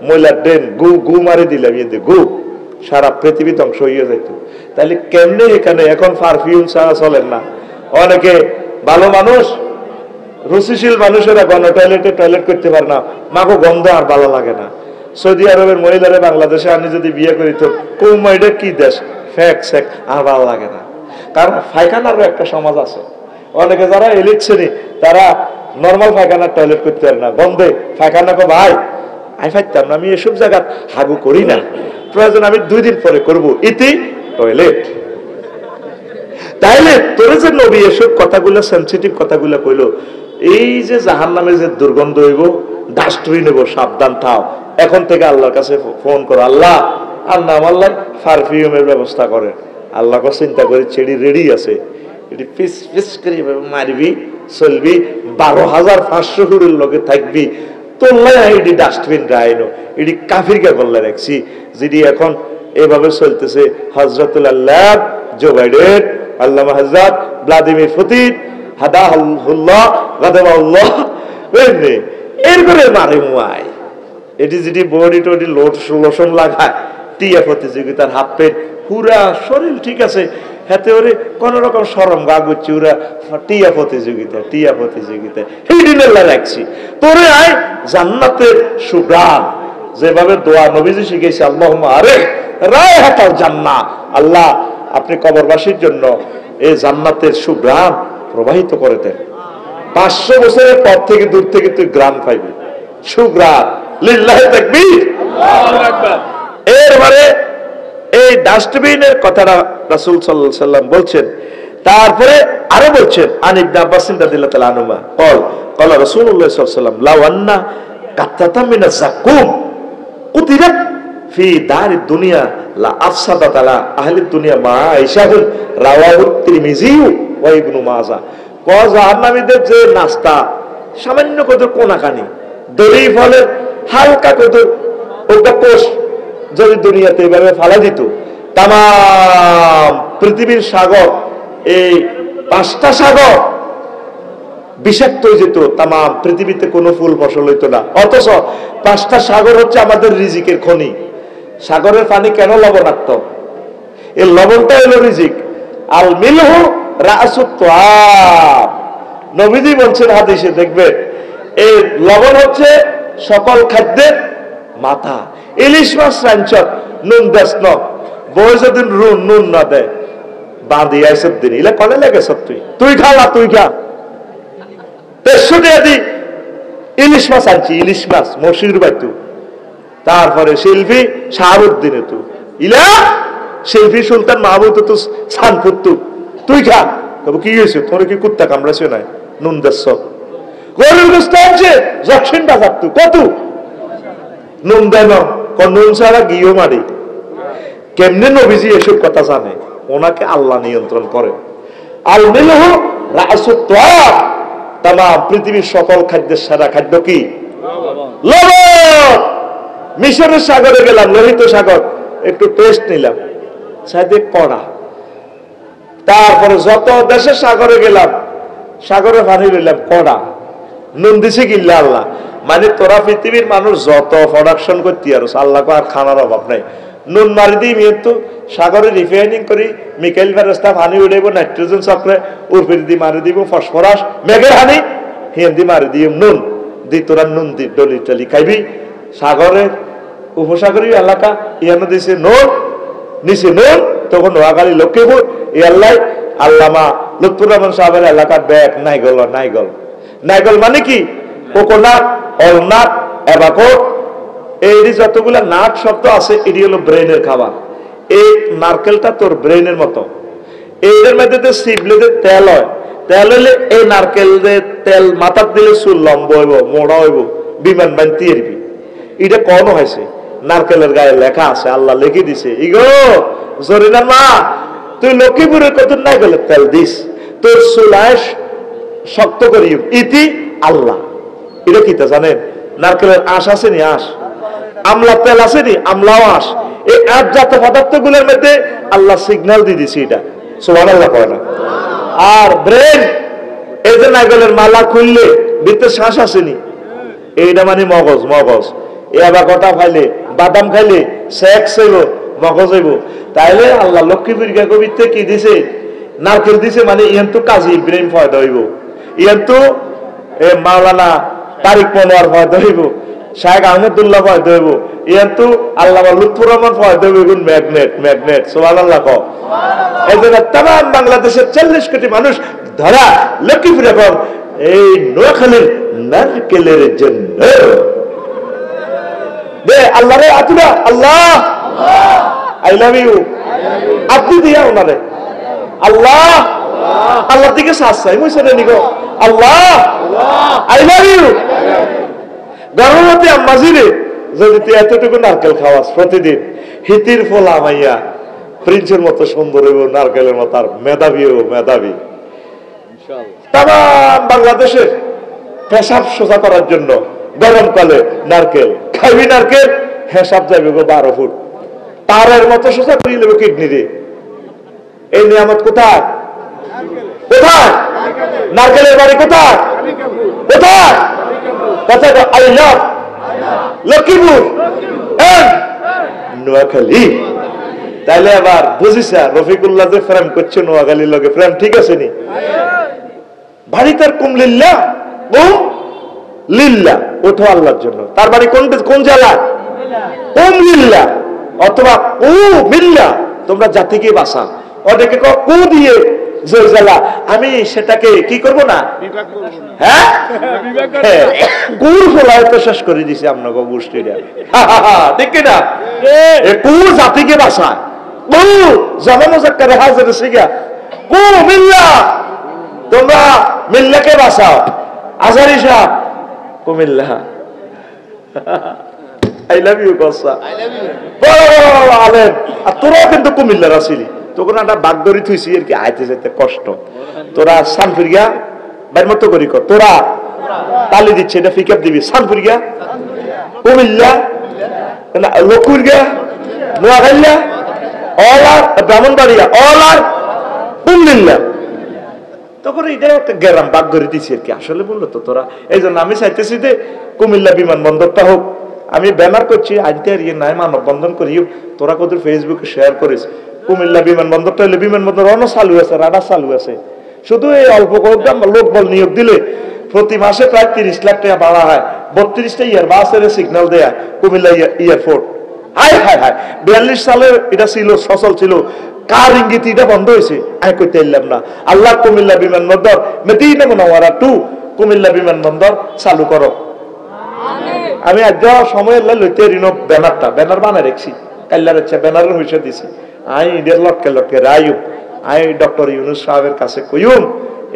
ময়লার ড্রেন গু গু মারি দিলাম, গু সারা পৃথিবী ধ্বংস হয়ে যেত। তাহলে কেমনে এখানে এখন পারফিউম ছাড়া চলেন না। অনেকে ভালো মানুষ, রুচিশীল মানুষেরা গণ টয়লেটে টয়লেট করতে পারে না, মাকে গন্ধ আর ভালো লাগে না। সৌদি আরবের মহিলারা বাংলাদেশে আমি যদি বিয়ে করি তো কৌমাইটা কি দেশ, ফ্যাক স্যাক আর ভালো লাগে না। কারণ পায়খানারও একটা সমাজ আছে। অনেকে যারা এলিট শ্রেণী তারা নর্মাল পায়খানার টয়লেট করতে পারে না, গন্ধে পায়খানা কো ভাই আমি পাইতাম না, আমি এসব জায়গার হাগু করি না, প্রয়োজন আমি 2 দিন পরে করব, ইতি টয়লেট। তাইলে তোরে যে নবী এসব কথাগুলো সেনসিটিভ কথাগুলো কইলো, এই যে জাহান্নামে যে দুর্গন্ধ হইব, ডাস্টবিন হইব, সাবধান থাও। এখন থেকে আল্লাহর কাছে ফোন করো, আল্লাহ আর নাম আল্লাহ পারফিউমের ব্যবস্থা করে। আল্লাহকে চিন্তা করে ছেড়ি রেডি আছে, এটি ফিস ফিস করে মারবি চলবি 12,500 হুড়ের লগে থাকবি তোল্লাই এটি ডাস্টবিন রাইনো এটি কাফিরকে করলে রাখছি যেটি এখন এভাবে চলতেছে হজরতুল আল্লাহ জো বাইডেন আল্লামা হযরত ভ্লাদিমির পুতিন হাদাহুল্লাহ গাদাবাহুল্লাহ বুঝলে এরপরে মারে মুয়াই এটি যেটি বডি টডি লোশন লাগায় টিয়া প্রতিযোগিতার হাফ প্যান্ট পুরা শরীর ঠিক আছে হাতে ওরে কোন রকম শরম গা গুচ্ছি ওরা টিয়া প্রতিযোগিতা এই দিনের রাখছি তোরে আয় জান্নাতের সুগ্রাণ যেভাবে দোয়া নবীজি শিখেছে আল্লাহুম্মা আরে রায় হাতাল জান্নাত আল্লাহ আপনি কবরবাসীর জন্য এই জান্নাতের সুগ্রাণ প্রবাহিত করে দেন 500 বছরের পর থেকে দূর থেকে তুই গ্রাম পাইবি সুগ্রাণ লিল্লাহি তাকবীর আল্লাহু আকবার এরবারে এই ডাস্টবিনের কথাটা রাসূল সাল্লাল্লাহু আলাইহি সাল্লাম বলছেন তারপরে আরো বলছেন আন ইবনে আব্বাস রাদিয়াল্লাহু তাআলা আনহুমা قال রাসূলুল্লাহ সাল্লাল্লাহু আলাইহি সাল্লাম লাউ আন্না কাত্তাতাম মিনা যাকুম কুতিরাত ফি দারিদ দুনিয়া লা আফসাদাত আলা আহলি দুনিয়া মা আয়েশাহু রাওয়াহু তিরমিজি ওয়া ইবনু মাজাহ জাহান্নামীদের যে নাস্তা সামান্য কত কোনাকানি দড়ি ফলের হালকা কত ওটা কোষ যদি দুনিয়াতে এভাবে ফালা দিত তাম পৃথিবীর সাগর এই 5টা সাগর বিষাক্ত হয়ে যেত তাম পৃথিবীতে কোনো ফুল ফসল হইতো না অথচ 5টা সাগর হচ্ছে আমাদের রিজিকের খনি সাগরের পানি কেন লবণাক্ত এই লবণটা হলো রিজিক আল মিলহু রাসুত তাআব নবীজি বলছেন হাদিসে দেখবে এই লবণ হচ্ছে সকল খাদ্যের মাথা ইলিশ মাছ রাঞ্চত নুন দেশ ন বই যদি নুন না দেয় বাঁধি আইসব দিন ইলে কলে লেগেছ তুই খা না তুই খা 150 টাকা দি ইলিশ মাছ আনছি ইলিশ মাছ মসির বাইতু তারপরে শিল্পী শাহাবুদ্দিনে তু ইলা শিল্পী সুলতান মাহমুদ তো সানপুত্তু তুই খা তবে কি হয়েছে তোর কি কুত্তা কামড়াছে নাই নুন দেশ গরুর গোস্ত আছে যক্ষিণ বাজার তু কত নুন দেন নুন ছাড়া গিয়েও মারি কেমনে নবীজি এসব কথা জানে ওনাকে আল্লাহ নিয়ন্ত্রণ করে আল মিলহু রাসুত তাআব তাম পৃথিবীর সকল খাদ্যের সারা খাদ্য কি লবণ মিশরের সাগরে গেলাম লোহিত সাগর একটু টেস্ট নিলাম সাথে কড়া তারপরে যত দেশের সাগরে গেলাম সাগরে পানি লইলাম কড়া নুন দিছে কিল্লা আল্লাহ মানে তোরা পৃথিবীর মানুষ যত প্রোডাকশন করতে আর আল্লাহ আর খানার অভাব নাই নুন মারি দিই কিন্তু সাগরে রিফাইনিং করি মিকেল ফেরেস্তা পানি উড়াইব নাইট্রোজেন চক্রে উর্ফির দি মারি দিব ফসফরাস মেঘের হানি হিন্দি মারি দিয়ে নুন দি তোরা নুন দি ডলি টলি খাইবি সাগরের উপসাগরীয় এলাকা ইয়ানো দিছে নুন নিচে নুন তখন নোয়াখালী লক্ষ্মীপুর এই আল্লাহ আল্লামা লুৎফুর রহমান সাহেবের এলাকার ব্যাগ নাইগল মানে কি কোকোনাট অলনাট অ্যাভাকাডো এই যতগুলা নাট শব্দ আছে এটি হলো ব্রেনের খাবার এই নারকেলটা তোর ব্রেনের মতো এর মধ্যে সিবলেদের তেল হয় তেল হইলে এই নারকেলের তেল মাথার দিলে চুল লম্বা হইব মোড়া হইব বিমান বানতে এরবি এটা কোন হয়েছে নারকেলের গায়ে লেখা আছে আল্লাহ লিখে দিছে ইগো জরিনার মা তুই লক্ষ্মীপুরের কত নারকেলের তেল দিস তোর চুলায় শক্ত করি ইতি আল্লাহ এটা কি তা জানেন নারকেলের আঁশ আছে নি আঁশ আমলা তেল আছে নি আমলাও আঁশ এই আটজাত পদার্থ গুলোর মধ্যে আল্লাহ সিগন্যাল দিয়ে দিছে এটা সুবহানাল্লাহ কয় না আর ব্রেন এই যে নারকেলের মালা খুললে ভিতরে শ্বাস আসেনি এইটা মানে মগজ এই আবাকটা খাইলে বাদাম খাইলে সেক্স হইব মগজ হইব তাইলে আল্লাহ লক্ষ্মীপুর কবিতে কি দিছে নারকেল দিছে মানে ইয়ান তো কাজী ব্রেন ফয়দা হইব ইয়ান তো মাওলানা তারিক মনোয়ার ফয়দা হইব শাহেখ আহমদুল্লাহ ফয়দা হইব ইয়ান তো আল্লামা লুৎফুর রহমান ফয়দা হইব ম্যাগনেট সুবহানাল্লাহ কও এই জন্য तमाम বাংলাদেশের 40 কোটি মানুষ ধরা লক্ষ্মীপুর এখন এই নোয়াখালীর নারকেলের জন্য দে আল্লাহ রে আতুরা আল্লাহ আই লাভ ইউ আপনি দিয়া ওনারে আল্লাহ আল্লাহ দিকে সাসাই মুইসরে নিগো আল্লাহ আই লাভ ইউ গর্ভবতী আম্মাজিরে যদি তুই এতটুকু নারকেল খাওয়াস প্রতিদিন হিতির ফলা মাইয়া প্রিন্সের মতো সুন্দর হইব নারকেলের মতো আর মেধাবী তাম বাংলাদেশে পেশাব সোজা করার জন্য গরমকালে নারকেল খাইবি, নারকেল হেসাব যাবে গো 12 ফুট, তারের মতো সোজা করিয়ে নেবে কিডনি রে। এই নিয়ামত কোথায়? কোথায়? নারকেলের বাড়ি কোথায়? কোথায়? কোথায়? I love Lakshmipur Noakhali. তাইলে আবার বুঝিসা রফিকুল্লাহ যে প্রেম করছে নোয়াখালীর লগে, প্রেম ঠিক আছে নি? বাড়ি তার কুমলিল্লা ও লিল্লা, ওঠো আল্লাহর জন্য। তার বাড়ি কোন জেলা? কুমলিল্লা অথবা ও মিল্লা, তোমরা জাতিকে বাঁচা। ওটাকে কু দিয়ে জেলা, আমি সেটাকে কি করব না, হ্যাঁ কুর ফলায় তো শেষ করে দিছি আপনাকে গোষ্ঠীরা, ঠিক না? কু জাতিকে বাঁচা, কু জনমজাক্কারে হাজির শিখা, কু মিল্লা, তোমরা মিল্লাকে বাঁচাও। আজারি সাহেব কুমিল্লা, আই লাভ ইউ কসা, বড় আলেম। আর তোরাও কিন্তু কুমিল্লার আসিলি, তখন একটা বাগদরি থুইছি আর কি, আইতে যেতে কষ্ট। তোরা সানফুরিয়া বাইর মতো করি কর, তোরা তালি দিচ্ছে, এটা পিক আপ দিবি। সানফুরিয়া, কুমিল্লা, লকুরিয়া, নোয়াখালিয়া, অল আর ব্রাহ্মণবাড়িয়া, অল আর কুমিল্লা। তখন এটা একটা গ্রাম বাগ করে দিচ্ছি আর কি। আসলে বললো তো তোরা, এই জন্য আমি চাইতেছি যে কুমিল্লা বিমানবন্দরটা হোক। আমি ব্যানার করছি আনতে আর ইয়ে নাই, মানববন্ধন করি, তোরা কত ফেসবুকে শেয়ার করিস। কুমিল্লা বিমানবন্দরটা হলে বিমানবন্দর অন্য চালু আছে, রাডার চালু আছে। শুধু এই অল্প কয়েকটা লোক বল নিয়োগ দিলে প্রতি মাসে প্রায় 30 লাখ টাকা বাড়া হয়। 32টা ইয়ার বাসের সিগন্যাল দেয়া কুমিল্লা এয়ারপোর্ট। হায় হায় হায়, 42 সালে এটা ছিল, সচল ছিল। কার ইঙ্গিত এটা বন্ধ হয়েছে আমি করতে এলাম না। আল্লাহ কুমিল্লা বিমানবন্দর মদিনা মুনাওয়ারা 2 কুমিল্লা বিমানবন্দর চালু করো। আমি আজ সময় লইতে ঋণ ব্যানারটা, ব্যানার বানায় রেখছি, কাল্লার ইচ্ছা ব্যানারের হইসে দিছি। আই ইন্ডিয়ার লটকে লটকে রাইম, আই ডক্টর ইউনুস সাহেবের কাছে কইম,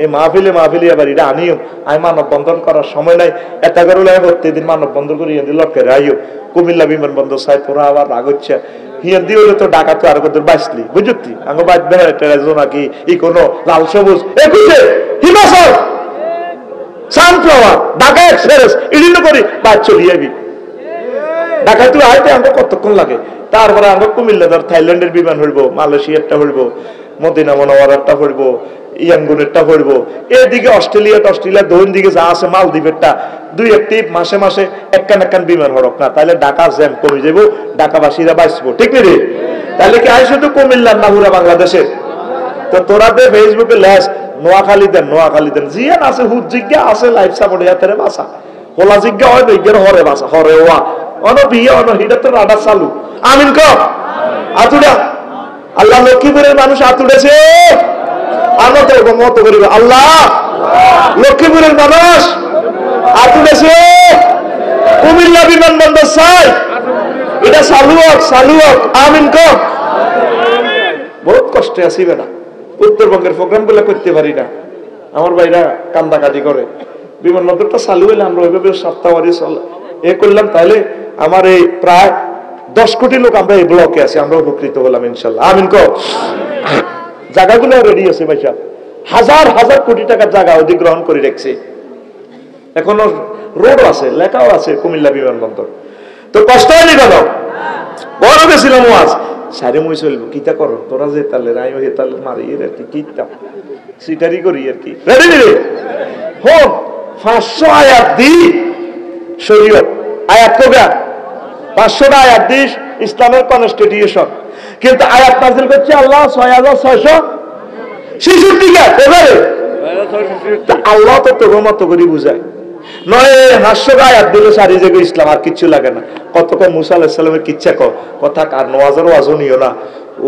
এই মাহফিলে আবার এটা আনিও। আমি মানববন্ধন করার সময় নাই, এটা করে প্রত্যেকদিন মানববন্ধন করি লটকে রাইও। কুমিল্লা বিমানবন্দর সাহেব তোরা আবার রাগ হচ্ছে, হিয়ার দিয়ে হলে তো ডাকা তো আর কত বাঁচলি, বুঝতি? আঙ্গ বাঁচবে নাকি ই কোনো লাল সবুজ একুশে হিমাচল সানফ্লাওয়ার ঢাকা এক্সপ্রেস ইডিনো করি বাদ চলি যাবি। ঢাকায় তুই আইতে আমাকে কতক্ষণ লাগে? তারপরে আমরা কুমিল্লা ধর থাইল্যান্ডের বিমান হইব, মালয়েশিয়ারটা হইব, মদিনা মুনাওয়ারারটা হইব, ইয়াঙ্গুনেরটা হইব, এদিকে অস্ট্রেলিয়া দক্ষিণ দিকে যা আছে মালদ্বীপেরটা, দুই একটি মাসে মাসে একখান বিমান হরক না, তাহলে ঢাকা জ্যাম কমে যাবো, ঢাকাবাসীরা বাঁচবো, ঠিক নেই রে? তাহলে কি আয় শুধু কুমিল্লার না পুরা বাংলাদেশের? তো তোরা দে ফেসবুকে লেস নোয়াখালী দেন জিয়ান আছে, হুদ জিজ্ঞা আছে, লাইফ সাপোর্ট ইয়াতে বাসা, হোলা জিজ্ঞা হয় বিজ্ঞান হরে বাসা, হরে ওয়া অন বিয়ে অন হিটা তো রাডার চালু। আমিন ক আতুড়া, আল্লাহ লক্ষ্মীপুরের মানুষ আতুড়েছে, আমরা তো মত করিব। আল্লাহ লক্ষ্মীপুরের মানুষ আতুড়েছে, কুমিল্লা বিমানবন্দর চাই, এটা চালু হোক। আমিন ক। বহুত কষ্টে আছি বেটা, উত্তরবঙ্গের প্রোগ্রাম গুলা করতে পারি না, আমার ভাইরা কান্দাকাটি করে। বিমানবন্দরটা চালু হইলে আমরা ওইভাবে সপ্তাহবারই এ করলাম, তাহলে আমার এই প্রায় 10 কোটি লোক আমরা এই ব্লকে আছি, আমরা উপকৃত হলাম ইনশাল্লাহ। আমিন ক। জায়গাগুলো রেডি আছে ভাইসা, হাজার হাজার কোটি টাকার জায়গা অধিগ্রহণ করে রেখেছে, এখনো রোড আছে, লেখাও আছে কুমিল্লা বিমানবন্দর। তো কষ্ট হয়নি কেন? বড় গেছিলাম আজ সারে মই চলব কিতা করো তোরা, যে তালে রাই হে তালে মারি আর কি কিতাম সিটারি করি আর কি। রেডি রে হোক 500 আয়াত দি শরীয়ত, আয়াত কোগা 500টা আয়াত দি ইসলামের কনস্টিটিউশন, কিন্তু আয়াত নাযিল করছে আল্লাহ 6666 কে এবারে আল্লাহ তো তোর মত করে বুঝায় নয়। 500 আয়াত দিলে সারি জায়গায় ইসলাম আর কিচ্ছু লাগে না। কতক্ষণ মুসা আলাইহিস সালামের কিচ্ছা কথা কার নওয়াজের ওয়াজও নিও না,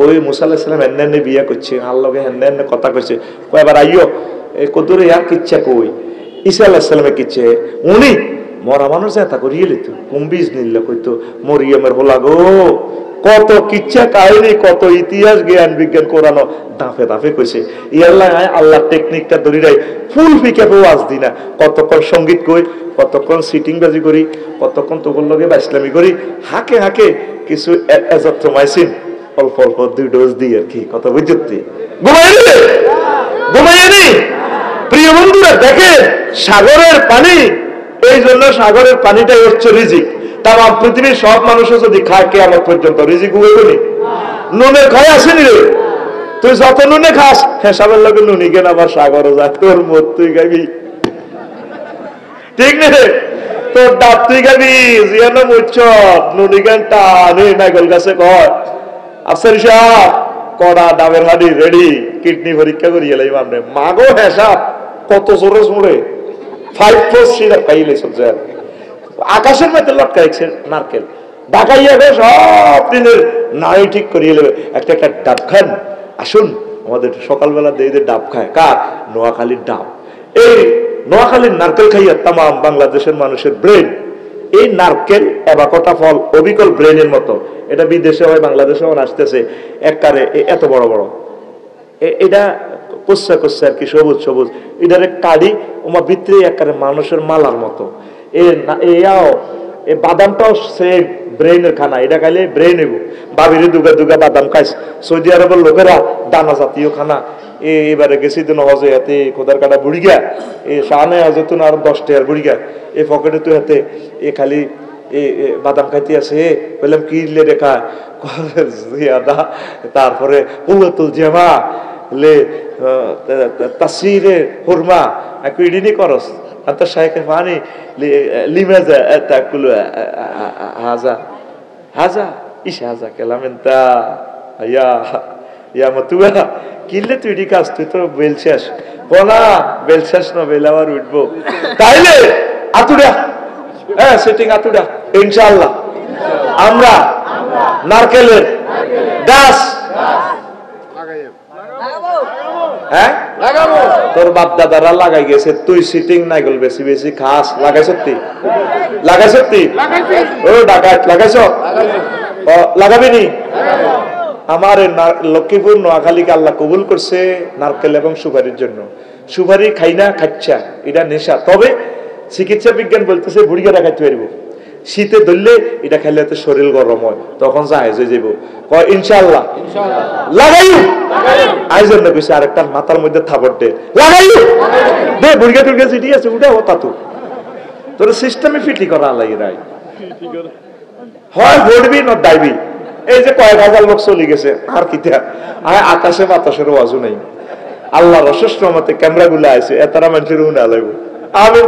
ওই মুসা আলাইহিস সালাম এন্নে বিয়া করছে, আল্লাহকে এন্নে কথা কইছে, কয়বার আইও এই কদরে আর কিচ্ছা কই ঈসা আলাইহিস সালামের কিচ্ছা উনি মরা মানুষ যেটা করিয়ে লিত কুম্বিজ নিল কইতো মরিয়মের হোলা গো, কত কিচ্ছা কাহিনী, কত ইতিহাস জ্ঞান বিজ্ঞান কোরআন দাফে দাফে কইছে। ইয়াল্লাহ আল্লাহ টেকনিকটা ধরি রাই ফুল ফিকাপে ওয়াজ দি না, কতক্ষণ সঙ্গীত কই, কতক্ষণ সিটিং বাজি করি, কতক্ষণ তোর লগে বাইসলামি করি, হাকে হাকে কিছু এজাত্রমাইসিন অল্প অল্প 2 ডোজ দিই আর কি, কত বুঝতি ঘুমাইনি প্রিয় বন্ধুরা দেখেন সাগরের পানি, এই জন্য সাগরের পানিটাই হচ্ছে রিজিক। তাম পৃথিবীর সব মানুষও যদি খায় কিয়ামত পর্যন্ত রিজিক উঠবে। নুনের খায় আসেনি রে, তুই যত নুনে খাস হেসাবের লোকের নুনি কেন আবার সাগরও যা, তোর মত তুই খাবি, ঠিক না? তোর ডাব তুই খাবি, জিয়ানো মুচ্ছ নুনি গান টানে নাগল গাছে কয় আফসার সাহেব কড়া ডাবের হাড়ি রেডি, কিডনি পরীক্ষা করিয়ে এলাই মানে মাগো হেসাব কত জোরে জোরে 5 সিরাপ খাইলে সব যায় আকাশের মধ্যে লটকাইছে নারকেল ঢাকাইয়া গে সব দিনের নাড়ি ঠিক করিয়ে নেবে। একটা একটা ডাব খান, আসুন আমাদের সকালবেলা দিয়ে ডাব খায়, কার? নোয়াখালীর ডাব। এই নোয়াখালীর নারকেল খাইয়া তাম বাংলাদেশের মানুষের ব্রেন, এই নারকেল এবাকটা ফল অবিকল ব্রেনের মতো, এটা বিদেশে হয় বাংলাদেশে আসতেছে একবারে এত বড় বড়, এটা কোসা কোসা আর কি সবুজ সবুজ, এটার কাড়ি ওমা ভিতরে একবারে মানুষের মালার মতো। এই বাদামটাও সেম ব্রেনের খানা, এটা খাইলে ব্রেন হইব। বাবিরে দুগা দুগা বাদাম খাইস। সৌদি আরবের লোকেরা দানা জাতীয় খানা, এবারে গেছি তো হজে হাতে খোদার কাটা বুড়ি গা, এ শাহানে হজে তো আর 10 টাকার বুড়ি গা, এ পকেটে তো হাতে এ খালি বাদাম খাইতে আছে। বললাম কি রেখা, তারপরে উল্লাতুল জামা লে তাসিরে হুরমা ইডিনি করস আন্ত শাইখে পানি লিমাজা তাকুলু হাজা হাজা ইস হাজা কেলামেন্তা ইয়া ইয়া মতুয়া কিনলে তুই এডি কাজ, তুই তো বেলছিস বলা বেলছিস না, বেলাবার উঠবো তাইলে আতুডা, হ্যাঁ সেটিং আতুডা ইনশাআল্লাহ আমরা নারকেলের গাছ হ্যাঁ লাগাবো। তোর বাপ দাদারা লাগাই গেছে, তুই সিটিং নাই গল বেশি বেশি খাস, লাগাই সত্যি লাগাই সত্যি ও ডাকাত লাগাইছ লাগাবি নি? আমার লক্ষ্মীপুর নোয়াখালীকে আল্লাহ কবুল করছে নারকেল এবং সুপারির জন্য। সুপারি খাই না, খাচ্ছা এটা নেশা, তবে চিকিৎসা বিজ্ঞান বলতেছে বুড়িগাটা খাইতে পারবো, শীতে ধরলে এটা খাইলে তো শরীর গরম হয়, তখন জাহেজ হয়ে যাবো। ইনশাআল্লাহ লাগাইও আইজন না কইছে, আরেকটা মাথার মধ্যে থাপড় দে, লাগাইও দে বুড়িগা টুড়িগা চিঠি আছে উঠে হতা তো তোর সিস্টেমে ফিটি করা লাগে রাই হয় ভরবি না ডাইবি। এই যে কয়েক হাজার লোক চলে গেছে আর কিতা আকাশে বাতাসের ওয়াজু নেই। আল্লাহ রশেষ রহমতে ক্যামেরা গুলো আছে এতারা মানুষের উনা লাগবে। আমি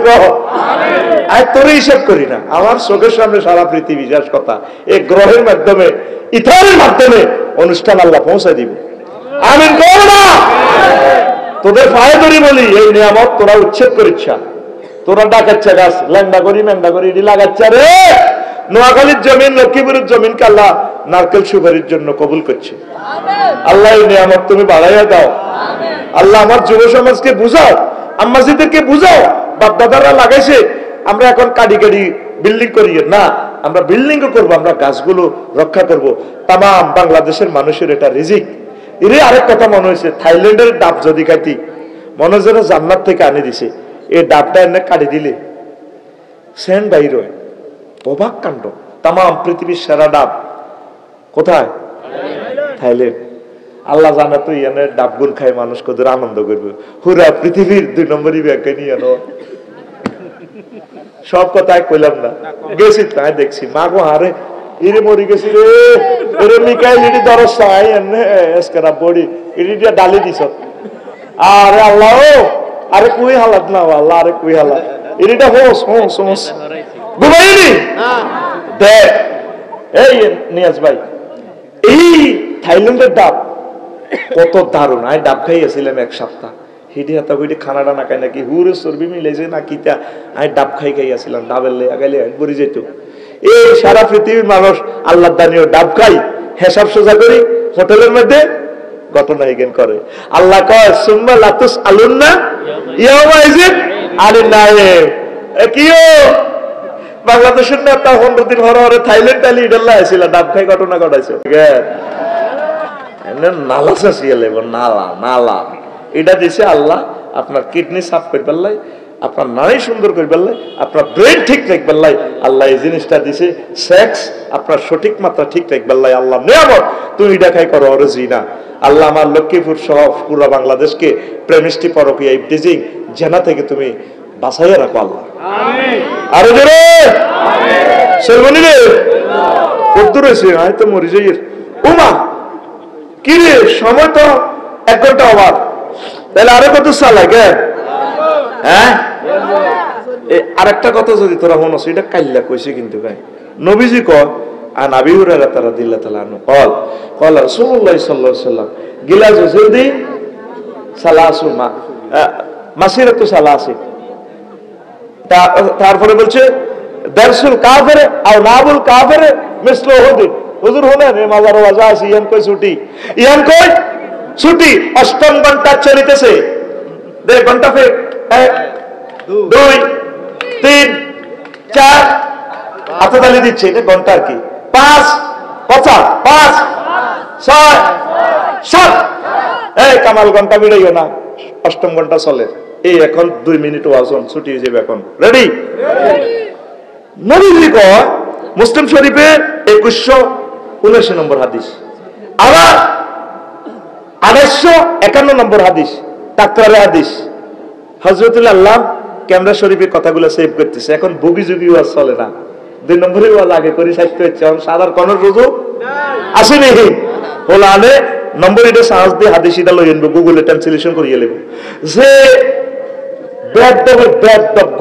তোর হিসাব করি না, আমার চোখের সামনে সারা পৃথিবী শেষ কথা, এই গ্রহের মাধ্যমে ইথারের মাধ্যমে অনুষ্ঠান আল্লাহ পৌঁছায় দিব। আমি না তোদের পায়ে ধরি বলি, এই নিয়ামত তোরা উচ্ছেদ করিচ্ছা, তোরা ডাকাচ্ছা গাছ ল্যাংডা করি ম্যাংডা করি এটি লাগাচ্ছা রে। নোয়াখালীর জমিন লক্ষ্মীপুরের জমিনকে আল্লাহ নারকেল সুপারির জন্য কবুল করছে। আল্লাহ এই নিয়ামত তুমি বাড়াইয়া দাও। আল্লাহ আমার যুব সমাজকে বুঝাও, আম্মাজিদেরকে বুঝাও, বাপ দাদারা লাগাইছে, আমরা এখন কাডি কাডি বিল্ডিং করি না, আমরা বিল্ডিং করবো, আমরা গাছগুলো রক্ষা করব। তাম বাংলাদেশের মানুষের এটা রিজিক। এর আরেক কথা মনে হয়েছে, থাইল্যান্ডের ডাব যদি খাইতি মনে হয় যেন জান্নাত থেকে আনে দিছে, এই ডাবটা এনে কাটি দিলে সেন্ট বাইর হয়, অবাক কাণ্ড। তাম পৃথিবীর সেরা ডাব কোথায়? থাইল্যান্ড। আল্লাহ জানা তো ইয়ানে ডাবগুন খাই মানুষ কত আনন্দ করবে, পুরা পৃথিবীর 2 নম্বরই ব্যাংকে নিয়ে আনো। সব কথাই কইলাম না, গেছি তাই দেখছি মাগো হারে ইরে মরি গেছি রে, এরে মিকাইল ইডি দরস আই এনে এসকারা বডি ইডি দিয়া ডালি দিছ। আরে আল্লাহ ও আরে কুই হালাত না আল্লাহ, আরে কুই হালাত ইডিটা হোস হোস হোস ঘুমাইনি দে। এই নিয়াজ ভাই, এই থাইল্যান্ডের ডাব কত দারুণ, আমি ডাব খাইয়েছিলাম 1 সপ্তাহ, হিডি হাতা কইটি খানাটা না খাই নাকি হুরে চর্বি মিলেছে না কিতা, আমি ডাব খাইয়াছিলাম, ডাবের লে আগাইলে বড়ি যেত। এই সারা পৃথিবীর মানুষ আল্লাহ দানিও ডাব খাই, হিসাব সোজা করি হোটেলের মধ্যে ঘটনা এগেন করে। আল্লাহ কয় সুম্মা লাতুস আলুন্না ইয়াওমা ইযিন আনিন নাইম। কিও বাংলাদেশের নেতা 15 দিন হরে থাইল্যান্ড তালি ইডাল্লা আইছিল, ডাব খাই ঘটনা ঘটাইছে। নালা চাষিয়ে লেব, নালা নালা এটা দিছে আল্লাহ আপনার কিডনি সাফ করে ফেললাই, আপনার নারী সুন্দর করে ফেললাই, আপনার ব্রেন ঠিক রাখ ফেললাই। আল্লাহ এই জিনিসটা দিছে, সেক্স আপনার সঠিক মাত্রা ঠিক রাখ ফেললাই। আল্লাহ নিয়ামত তুমি এটা খাই করো অরজি না। আল্লাহ আমার লক্ষ্মীপুর সহ পুরো বাংলাদেশকে প্রেমিষ্টি পরকীয়া ইফটিজিং জেনা থেকে তুমি বাঁচাইয়া রাখো আল্লাহ। আরো জোরে সেলবনি রে কদ্দুর হয়েছে আমি তো মরি যাই উমা কি রে সময় তো 1 ঘন্টা আবার তাহলে আরো কত চালাই গে হ্যাঁ আরেকটা কথা যদি তোরা মনে আছে এটা কাইল্লা কইছে কিন্তু ভাই নবীজি কয় আন আবি হুরায়রা রাদিয়াল্লাহু তাআলা আনহু قال رسول الله صلى الله عليه وسلم গিলাস জলদি সালাসু মাসিরাতু সালাসি তারপরে বলছে দারসুল কাফির আও নাবুল কাফির মিসলু হুদ হুজুর হলেন এই মাজার ওয়াজা আছে ইয়ান কই ছুটি ইয়ান কই ছুটি অষ্টম ঘন্টা চলিতেছে 1.5 ঘন্টা ফের 1 2 3 4 হাতে তালি দিচ্ছে এটা ঘন্টা কি 5 50 5 6 7 এই কামাল ঘন্টা বিড়াইও না অষ্টম ঘন্টা চলে এই এখন 2 মিনিট ওয়াজন ছুটি হয়ে যাবে এখন রেডি নবীজি কয় মুসলিম শরীফে 2179 নম্বর হাদিস আবার 2851 নম্বর হাদিস তাকরারে হাদিস হযরতুল আল্লাহ ক্যামেরা শরীফে কথাগুলো সেভ করতেছে এখন বুগি যুগি ওয়াজ চলে না 2 নম্বরে ওয়াজ আগে করি সাহিত্য হচ্ছে সাদার কোন রুজু আসেনি বলালে নম্বর এটা সাহস দিয়ে হাদিস এটা লই আনবো গুগলে ট্রান্সলেশন করিয়ে নেব যে ব্যাড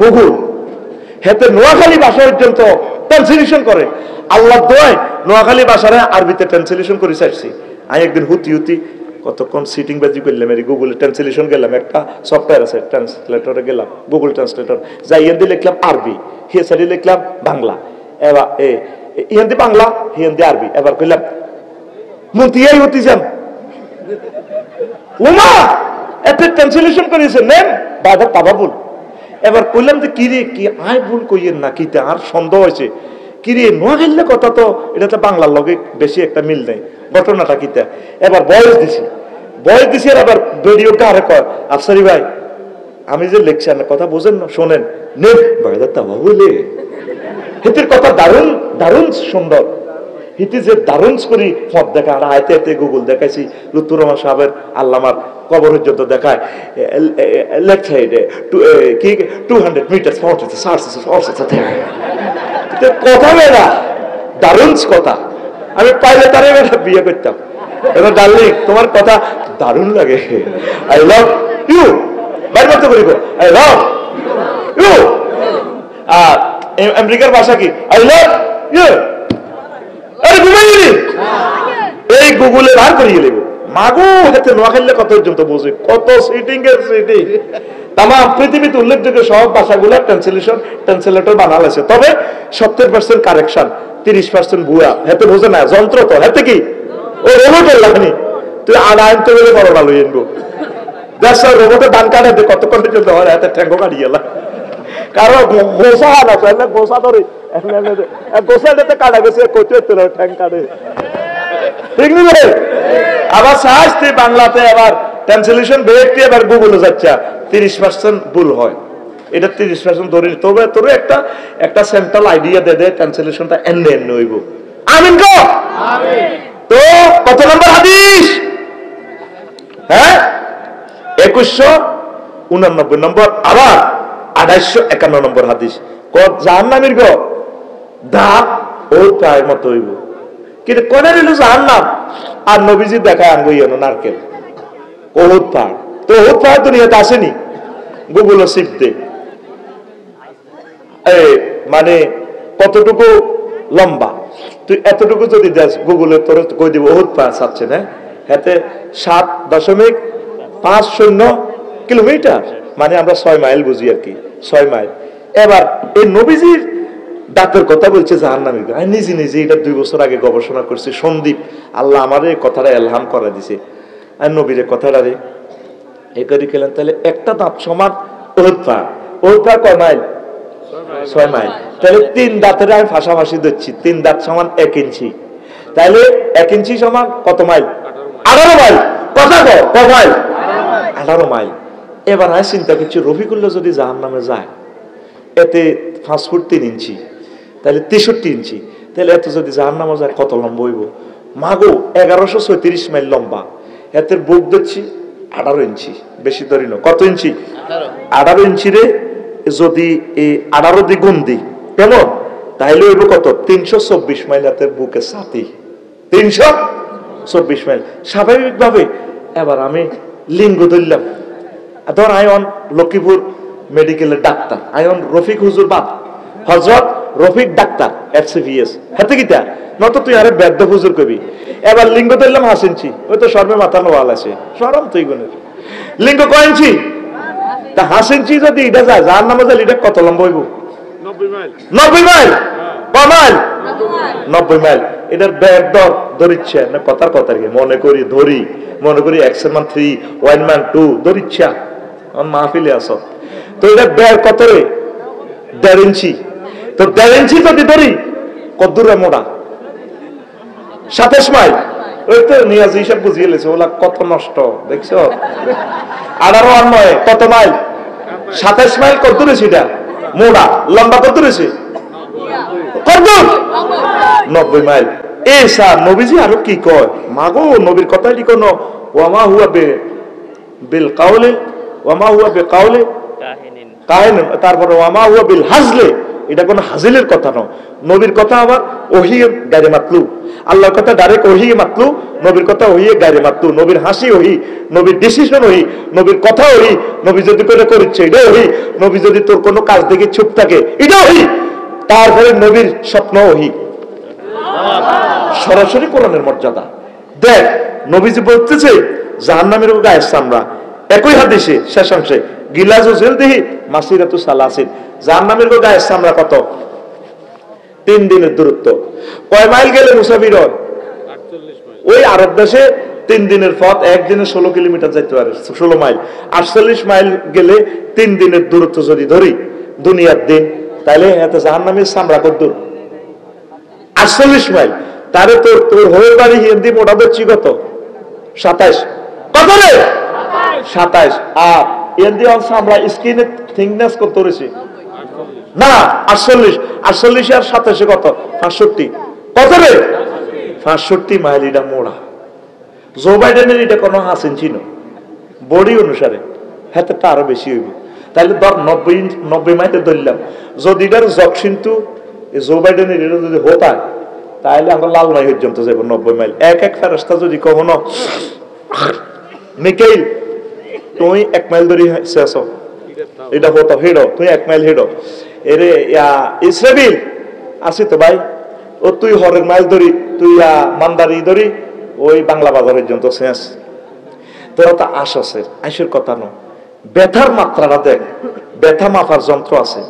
গুগল হেতে নোয়াখালী ভাষা পর্যন্ত ট্রান্সলেশন করে আল্লাহ দোয়ায় নোয়াখালী ভাষারে আরবিতে ট্রান্সলেশন করে চাইছি আমি একদিন হুতি কতক্ষণ সিটিং বাজি করলাম এই গুগলে ট্রান্সলেশন গেলাম একটা সফটওয়্যার আছে ট্রান্সলেটরে গেলাম গুগল ট্রান্সলেটর যাই ইয়ান দিয়ে লিখলাম আরবি হিয়া সাইডে লিখলাম বাংলা এবার ইয়ান দিয়ে বাংলা হিয়ান দিয়ে আরবি এবার কইলাম মুতিয়াই হতি যান উমা এত ট্রান্সলেশন করেছে নেন বাবা তাবাবুল এবার কইলাম যে কি রে কি আয় ভুল কইয়েন না কি আর সন্দেহ হয়েছে কি রে নোয়াখালীর কথা তো এটা তো বাংলার লগে বেশি একটা মিল নেই ঘটনাটা কিতা এবার বয়স দিছি আর আবার ভিডিওটা আরে কয় আফসারি ভাই আমি যে লেকচার না কথা বোঝেন না শোনেন নে বাবা তাবাবুলে হিতির কথা দারুণ দারুণ সুন্দর হিতি যে দারুণ করি ফট দেখা আর আয়তে আয়তে গুগল দেখাইছি লুৎফুর রহমান সাহেবের আল্লামার কবর পর্যন্ত দেখায় লেফট সাইডে কি 200 মিটার কথা বেড়া দারুণ কথা আমি পাইলে তারে বেড়া বিয়ে করতাম এবার ডার্লিং তোমার কথা দারুণ লাগে আই লাভ ইউ বাইর করতে করি আই লাভ ইউ আর আমেরিকার ভাষা কি আই লাভ ইউ এই গুগলে বার করিয়ে নেব মাগো হাতে নোয়াখালী কত পর্যন্ত বোঝে কত সিটিং এর সিটিং তাম পৃথিবীতে উল্লেখযোগ্য সব ভাষাগুলো ট্রান্সলেটর বানাল আছে তবে 70% কারেকশন 30% ভুয়া হাতে বোঝে না যন্ত্র তো হাতে কি ও রোবটের লাগনি তুই আনায়ন তো বলে বড় ভালো এনবো দেশ রোবটের দান কাটে কতক্ষণ পর্যন্ত হয় হাতে ঠ্যাঙ্গো কাটিয়ে এলা কারো গোসা না চাইলে গোসা ধরে গোসাটাতে কাটা গেছে কোচে তোর ঠ্যাং কাটে ঠিক নেই আবার সাহায্য বাংলাতে আবার ট্রান্সলেশন বেরোতে এবার গুগলে যাচ্ছে 30% ভুল হয় এটা 30% ধরে তবে তোর একটা সেন্ট্রাল আইডিয়া দে ট্রান্সলেশনটা এন্ড হইব আমিন গো আমিন তো কত নম্বর হাদিস হ্যাঁ 2189 নম্বর আবার 2851 নম্বর হাদিস কত জাহান্নামীর গো দা ও প্রায় মত হইব কিন্তু কোন হইল জাহান্নাম আর নবীজি দেখায় আঙ্গুইয়ানো নারকেল ওহুদ পাহাড় তো ওহুদ পাহাড় দুনিয়াতে আসেনি গুগল শিখতে মানে কতটুকু লম্বা তুই এতটুকু যদি দেখ গুগলে তোর কই দিব ওহুদ পাহাড় চাচ্ছে না হাতে 7.50 কিলোমিটার মানে আমরা 6 মাইল বুঝি আর কি 6 মাইল এবার এই নবীজির দাঁতের কথা বলছে জাহান্নামী আমি নিজে এটা 2 বছর আগে গবেষণা করছি সন্দীপ আল্লাহ আমার এই কথাটা এলহাম করে দিছে আর নবীর কথাটা রে এ করে গেলেন তাহলে একটা দাঁত সমান ওহুদ পাহাড় কয় মাইল 6 মাইল তাহলে 3 দাঁতের আমি ফাঁসাফাঁসি দিচ্ছি 3 দাঁত সমান 1 ইঞ্চি তাহলে 1 ইঞ্চি সমান কত মাইল 18 মাইল কথা কয় মাইল 18 মাইল এবার আমি চিন্তা করছি রফিকুল্লাহ যদি জাহান্নামে যায় এতে 5 ফুট 3 ইঞ্চি তাহলে 63 ইঞ্চি তাহলে এত যদি জাহান্নামে যায় কত লম্বা হইব মাগো 1136 মাইল লম্বা এতে বুক দিচ্ছি 18 ইঞ্চি, বেশি ধরি না, কত ইঞ্চি? 18 ইঞ্চি রে যদি এই 18 দিয়ে গুণ দিই কেমন, তাহলে হইব কত? 324 মাইল হাতের বুকে ছাতি, 324 মাইল। স্বাভাবিকভাবে এবার আমি লিঙ্গ ধরলাম, ধর আয়ন লক্ষ্মীপুর মেডিকেলের ডাক্তার, আয়ন রফিক হুজুর বাপ হজরত রফিক ডাক্তার FCVS, হাতে কিতা নত তুই আরে বেদ্য হুজুর কবি। এবার লিঙ্গ ধরলাম 5 ইঞ্চি, ওই তো সর্বে মাথা নোয়াল আছে, সরম তুই গুণের লিঙ্গ কয় ইঞ্চি? তা 5 ইঞ্চি যদি এটা যায়, যার নামে যায় এটা কত লম্বা হইব? 90 মাইল। 90 মাইল, কয় মাইল? 90 মাইল। এটার ব্যাগ দর ধরিচ্ছা না কথার কথা মনে করি ধরি, মনে করি X এর মান 3, Y এর মান 2 ধরিচ্ছা, মাহফিলে আস তো এটা ব্যাগ কত রে? 1.5 ইঞ্চি। তো 1.5 ইঞ্চি যদি ধরি কত দূরে মোড়া? 27 মাইল। ওই তো নিয়াজ হিসাব বুঝিয়ে লেছে, ওলা কত নষ্ট দেখছো। 18 আর 9 কত মাইল? 27 মাইল। কত দূরে সেটা মোড়া? লম্বা কত দূরে? কত? 90 মাইল। এই স্যার নবীজি আরো কি কয়, মাগো নবীর কথা লিখো ন, ওয়ামা হুয়া বিল কাউলে, ওয়ামা হুয়া বে কাউলে কাহিন, তারপরে ওয়ামা হুয়া বিল হাজলে, এটা কোনো হাজিলের কথা নয়। নবীর কথা আবার ওহি গায়ে মাতলু, আল্লাহর কথা ডাইরেক্ট ওহি মাতলু, নবীর কথা ওহি গায়ে মাতলু। নবীর হাসি ওহি, নবীর ডিসিশন ওহি, নবীর কথা ওহি, নবী যদি করে করিচ্ছে এটা ওহি, নবী যদি তোর কোনো কাজ দেখে চুপ থাকে এটা ওহি, তারপরে নবীর স্বপ্ন ওহি, সরাসরি কোরআনের মর্যাদা। দেখ নবীজি বলতেছে জাহান্নামের গায়ের চামড়া, একই হাদিসে শেষাংশে গিলাজু জিলদিহি মাসিরাতু সালাসিন, জাহান্নামের গায়ের চামড়া কত? 3 দিনের দূরত্ব। কয় মাইল গেলে মুসাফির হয়? 48 মাইল। ওই আরব দেশে 3 দিনের পথ, একদিনে 16 কিলোমিটার যাইতে পারে, 16 মাইল। 48 মাইল গেলে 3 দিনের দূরত্ব যদি ধরি দুনিয়ার দিন, তাহলে এত জাহান্নামের চামড়া কত দূর? 48 মাইল। তারে তোর হয়ে বাড়ি হিন্দি মোটা ধরছি কত? 27। কত রে? 27। আর হিন্দি আমরা স্কিনে থিকনেস কত রয়েছে? না 48। 48 আর 27 কত? 65। কত রে? 65 মাইল। এটা মোড়া। জো বাইডেনের এটা কোনো 5 ইঞ্চি নয়, বডি অনুসারে হাতেরটা আরো বেশি হইব। তাহলে ধর 90 মাইলে ধরলাম, যদি এটার জকসিন্তু জো বাইডেনের এটা যদি হতা, তাহলে আমরা লালমাই পর্যন্ত যাবো 90 মাইল। এক ফেরেশতা যদি কখনো মিকাইল তুই 1 মাইল ধরে শেষ, এটা হতো হেডো, তুই 1 মাইল হেডো, এরে ইসরাফিল আসি তো ভাই, ও তুই হরের মাইল ধরি, তুই মান্দারি ধরি ওই বাংলা বাজার পর্যন্ত শেষ। তোরা তো আসাসের আইসের কথা নয়, ব্যথার মাত্রাটা দেখ, ব্যথা মাপার যন্ত্র আছে,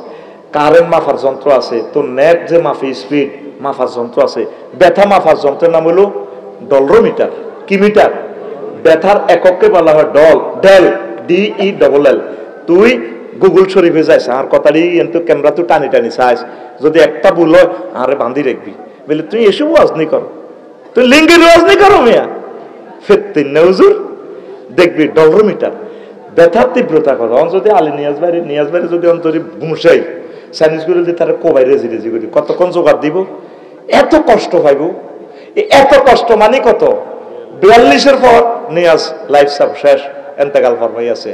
কারেন্ট মাপার যন্ত্র আছে, তোর নেট যে মাফি স্পিড মাপার যন্ত্র আছে। ব্যথা মাপার যন্ত্রের নাম হলো ডলরোমিটার। কি মিটার? ব্যথার এককে বলা হয় ডেল, DELL। তুই গুগল শরীফে যাইস, আর কথাটি কিন্তু ক্যামেরা তুই টানি টানি চাইস, যদি একটা ভুল হয় আরে বান্ধি রাখবি, বলে তুই এসব ওয়াজনি করো, তুই লিঙ্গের ওয়াজনি করো মিয়া ফেত্তিন হুজুর, দেখবি ডলরোমিটার ব্যথার তীব্রতা কথা। যদি আলী নিয়াজ বাইরে যদি অন্তরে ঘুমসাই চাইনিজ করে যদি তারা কোবাই রেজি করি, কতক্ষণ জোগাড় দিব? এত কষ্ট পাইব। এত কষ্ট মানে কত? 42-এর পর নিয়াজ লাইফ সাব শেষ, এন্তেকাল ফরমাই আছে।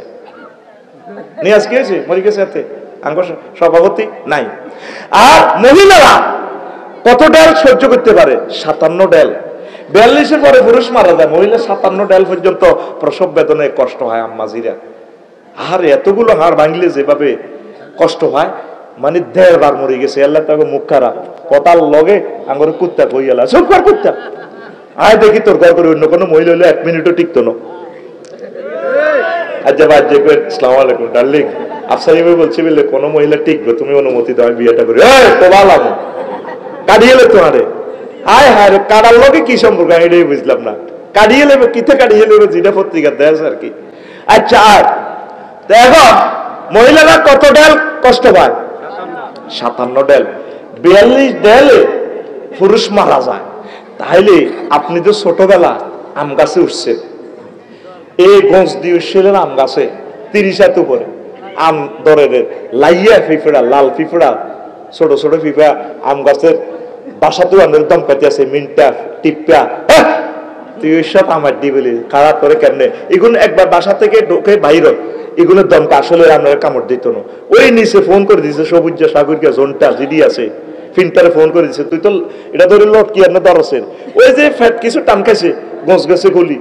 নিয়াজ কি হয়েছে? মরে গেছে, এতে আঙ্গ সভাপতি নাই। আর মহিলারা কত ডেল সহ্য করতে পারে? 57 ডেল। 42-এর পরে পুরুষ মারা যায়, মহিলা 57 ডেল পর্যন্ত প্রসব বেদনায় কষ্ট হয় আম্মাজিরা। আর এতগুলো হাড় ভাঙলে যেভাবে কষ্ট হয়, মানে 1.5 বার মরে গেছে। আল্লাহ তাকে মুখ খারাপ কথার লগে আঙ্গরে কুত্তা কই গেল, সব কর কুত্তা আয় দেখি তোর ঘর করে অন্য কোনো মহিলা হলে 1 মিনিটও টিকতো না। আচ্ছা ভাই যে আসসালামু আলাইকুম ডার্লিং, আফসারি ভাই বলছি বলে কোনো মহিলা টিকবে, তুমি অনুমতি দাও আমি বিয়েটা করি। তোলালাম কাটিয়ে এলে তোমারে, হায় হায় রে কাটার লগে কি সম্পর্ক এটাই বুঝলাম না। কাটিয়ে নেবে কিতে কাটিয়ে নেবে, যেটা পত্রিকা দেশ আর কি। আচ্ছা আর দেখো মহিলারা কত ডেল কষ্ট পায়? 57 ডেল। 42 ডেলে পুরুষ মারা যায়। তাহলে আপনি তো ছোটবেলা আম গাছে উঠছেন, এই গঞ্জ দিয়ে উঠছিলেন আম গাছে 30 হাত উপরে, আম ধরে লাইয়া পিঁপড়া, লাল পিঁপড়া, ছোট ছোট পিঁপড়া আম গাছের বাসাতেও আমাদের দম পাইতে আছে, মিনটা টিপা তুই সব আমার দি বলি খারাপ করে কেমনে এগুলো একবার বাসা থেকে ঢোকে বাইর এগুলোর দমকা আসলে আমরা কামড় দিত না ওই নিচে ফোন করে দিছে সবুজ সাগরিকা জোনটা জিডি আছে ফিল্টারে ফোন করে দিছে তুই তো এটা ধরে লট কি আর না দরসের ওই যে ফ্যাট কিছু টান খাইছে গোস গেছে গলি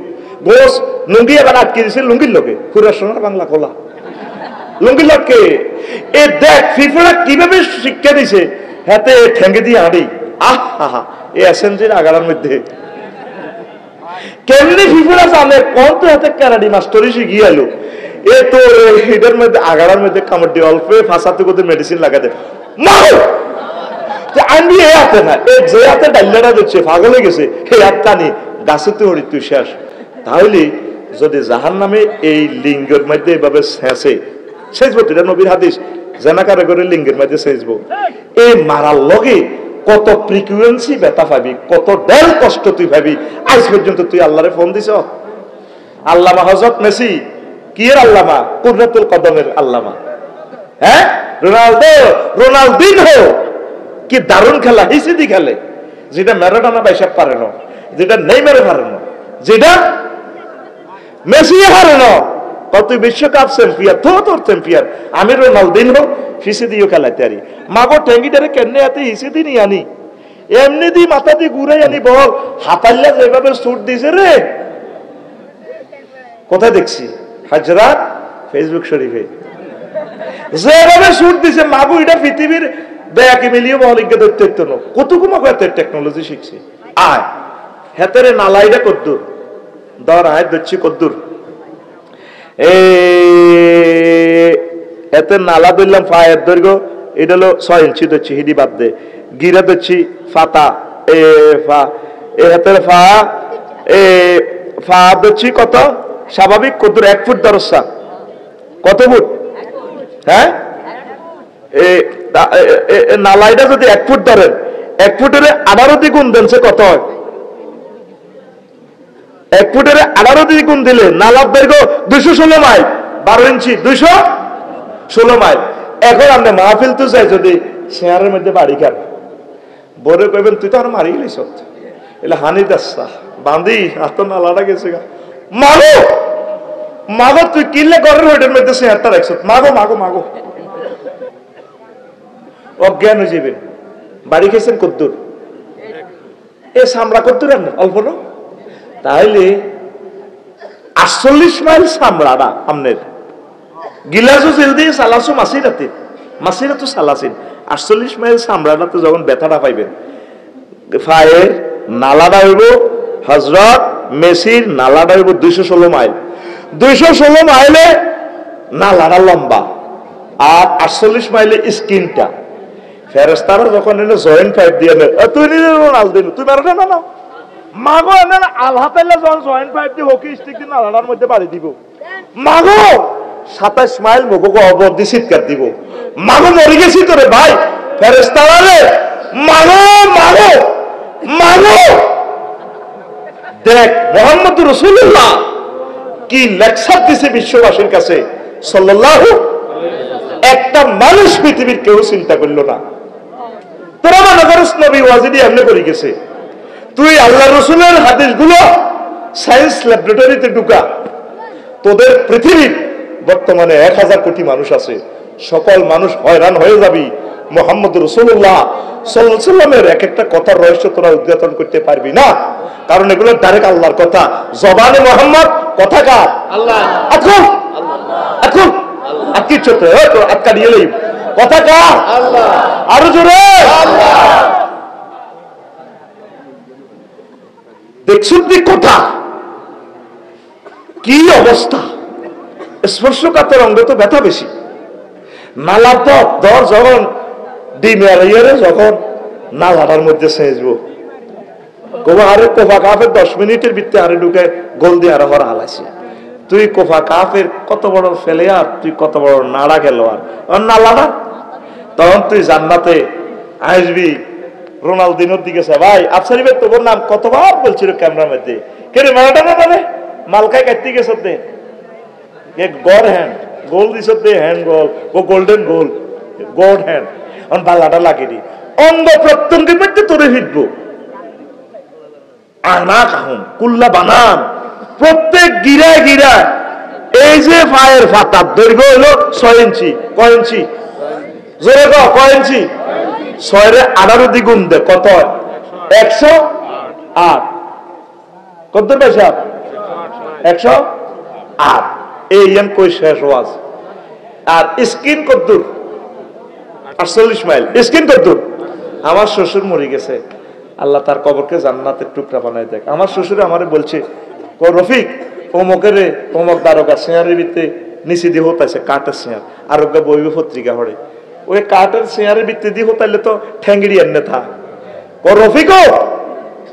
গোস লুঙ্গি আবার আটকে দিছে লুঙ্গির লোকে পুরা সোনার বাংলা খোলা লুঙ্গির লোককে এ দেখ ফিফারা কিভাবে শিক্ষা দিছে হাতে ঠেঙ্গে দিয়ে আড়ি আহা এ এসএনজির আগাড়ার মধ্যে কেমনি ফিফারা জানে কোন তো হাতে কারাডি মাস্টারি শিখি এলো এ তো এটার মধ্যে আগাড়ার মধ্যে কামড় দিয়ে অল্প ফাঁসাতে করতে মেডিসিন লাগাতে মারো আমি এ হাতে না এ যে হাতে ডাল্লাটা দিচ্ছে পাগল হয়ে গেছে এই হাতটা নি গাছেতে হরি তুই শেষ তাহলে যদি জাহান নামে এই লিঙ্গের মধ্যে এভাবে শেষে শেষবো তুই নবীর হাদিস জেনাকারে করে লিঙ্গের মধ্যে শেষবো এই মারার লগে কত ফ্রিকুয়েন্সি ব্যথা পাবি কত ডেল কষ্ট তুই ভাবি আজ পর্যন্ত তুই আল্লাহরে ফোন দিছ আল্লামা হযরত মেসি কি এর আল্লামা কুদরতুল কদমের আল্লামা হ্যাঁ রোনালদিনহো কি দারুণ খেলা হিসিদি খেলে যেটা ম্যারাডোনা বাইসাব পারে না যেটা নেইমারে পারে না যেটা মেসি পারে না কত বিশ্বকাপ চ্যাম্পিয়ন তো তোর চ্যাম্পিয়ন আমি রোনালদিনহো হিসিদিও খেলাতে পারি মাগো ট্যাঙ্গিটারে কেনে হাতে হিসিদি নি আনি এমনি দি মাথা দিয়ে ঘুরে আনি বল হাতাল্লা যেভাবে সুট দিছে রে কোথায় দেখছি হাজরাত ফেসবুক শরীফে যেভাবে সুট দিছে মাগো এটা পৃথিবীর ব্যাকে মিলিয়ে মহলিককে ধরতে হতো না কতটুকু মাগো এত টেকনোলজি শিখছে আয় হেতেরে নালাইটা কদ্দুর দর আয় ধরছি কদ্দুর এতে নালা ধরলাম ফায়ের দৈর্ঘ্য এটা হলো 6 ইঞ্চি ধরছি হিডি বাদ দে গিরা ধরছি ফাতা এ ফা এ হাতের ফা এ ফা ধরছি কত স্বাভাবিক কদ্দুর 1 ফুট দরসা কত ফুট হ্যাঁ নালাইটা যদি 1 ফুট ধরেন 1 ফুটের 18 দিয়ে গুণ দেন সে কত হয় 1 ফুটের 18 দিয়ে গুণ দিলে নালার দৈর্ঘ্য 216 মাইল 12 ইঞ্চি 216 মাইল এখন আপনি মাহফিল তো চাই যদি শেয়ারের মধ্যে বাড়ি খান বলে কইবেন তুই তো আর মারি গেলিস এলে হানি দাসা বাঁধি হাত নালাটা গেছে গা মাগো মাগো তুই কিনলে ঘরের ওইটার মধ্যে শেয়ারটা রাখছ মাগো মাগো মাগো অজ্ঞান হয়ে যাবেন বাড়ি খেয়েছেন কদ্দুর এ সামরা কদ্দুর আর অল্প না তাহলে 48 মাইল সামরাটা আমনের গিলাসও জেল দিয়ে সালাসো মাসিরাতে তো সালাসিন 48 মাইল সামরাটাতে যখন ব্যথাটা পাইবেন ফায়ের নালাটা হইব হযরত মেসির নালাটা হইব 216 মাইল 216 মাইলে নালাটা লম্বা আর 48 মাইলে স্কিনটা ফেরেশতারা যখন এনে জয়েন্ট পাইপ দিয়ে নেয় তুই নিজে রোনালদিনো তুই মারো না না মাগো এনে আলহা পাইলে যখন জয়েন্ট পাইপ দিয়ে হকি স্টিক দিয়ে নালাটার মধ্যে বাড়ি দিব মাগো 27 মাইল মুখকে অবধি চিৎকার দিব মাগো মরে গেছি তোরে ভাই ফেরেশতারা রে মাগো মাগো মাগো দেখ মুহাম্মদ রাসূলুল্লাহ কি লেকচার দিছে বিশ্ববাসীর কাছে সাল্লাল্লাহু একটা মানুষ পৃথিবীর কেউ চিন্তা করলো না তোরা মনে করিস নবী ওয়াজিদি এমনি করে গেছে তুই আল্লাহ রসুলের হাদিসগুলো সায়েন্স ল্যাবরেটরিতে ঢুকা তোদের পৃথিবীর বর্তমানে 1000 কোটি মানুষ আছে সকল মানুষ হয়রান হয়ে যাবি মুহাম্মদ রাসূলুল্লাহ সাল্লাল্লাহু আলাইহি ওয়াসাল্লামের এক একটা কথার রহস্য তোরা উদ্ঘাটন করতে পারবি না কারণ এগুলো ডাইরেক্ট আল্লাহর কথা জবানে মুহাম্মদ কথা কার আল্লাহ আল্লাহ আল্লাহ আকি ছোট তো আটকা দিয়ে লই কথা কার আল্লাহ আরো জোরে আল্লাহ দেখছুন দি কথা কি অবস্থা স্পর্শকাতর অঙ্গ তো ব্যথা বেশি নালার দর যখন ডিমেয়ারে যখন নালাটার মধ্যে সেজবো কোফা আরে কোফা কাফের 10 মিনিটের ভিতরে আরে ঢুকে গোল দিয়ে আরে হরা হালাইছে তুই কোফা কাফের কত বড় ফেলেয়ার তুই কত বড় নাড়া খেলোয়াড় নালাটা তখন তুই জান্নাতে আসবি রোনালদিনোর দিকে ভাই আফসারি ভাই তোর নাম কতবার বলছিল ক্যামেরার মধ্যে কেন মারাডোনা মানে মালকায় কাটতে গেছে দে এক গড হ্যান্ড গোল দিছ দে হ্যান্ড গোল ও গোল্ডেন গোল গড হ্যান্ড অন বালাটা লাগিয়ে দি অঙ্গ প্রত্যঙ্গের মধ্যে তোরে হিটবো আনা কাহুন কুল্লা বানান প্রত্যেক গিরায় গিরায় এই যে পায়ের ফাতার দৈর্ঘ্য হলো 6 ইঞ্চি। কয় ইঞ্চি? জোরে কয় ইঞ্চি? 6 18 দ্বিগুণ দে কত হয়? 108। কত পয়সা? 108। এই এম কই শেষ ওয়াজ। আর স্কিন কদ্দুর? 48 মাইল। স্কিন কদ্দুর? আমার শ্বশুর মরে গেছে, আল্লাহ তার কবরকে জান্নাতের টুকরা বানায় দেখ। আমার শ্বশুরে আমারে বলছে, রফিক অমুকের অমুক দারোগা সিঁয়ারের ভিতরে নিচে দিয়ে হতাইছে কাঠের সিঁয়ার, আরোগ্য বইবে পত্রিকা হরে ওই কাঠের সিঁয়ারের ভিতরে দিয়ে হতাইলে তো ঠ্যাঙ্গিরি এনে থাক। রফিক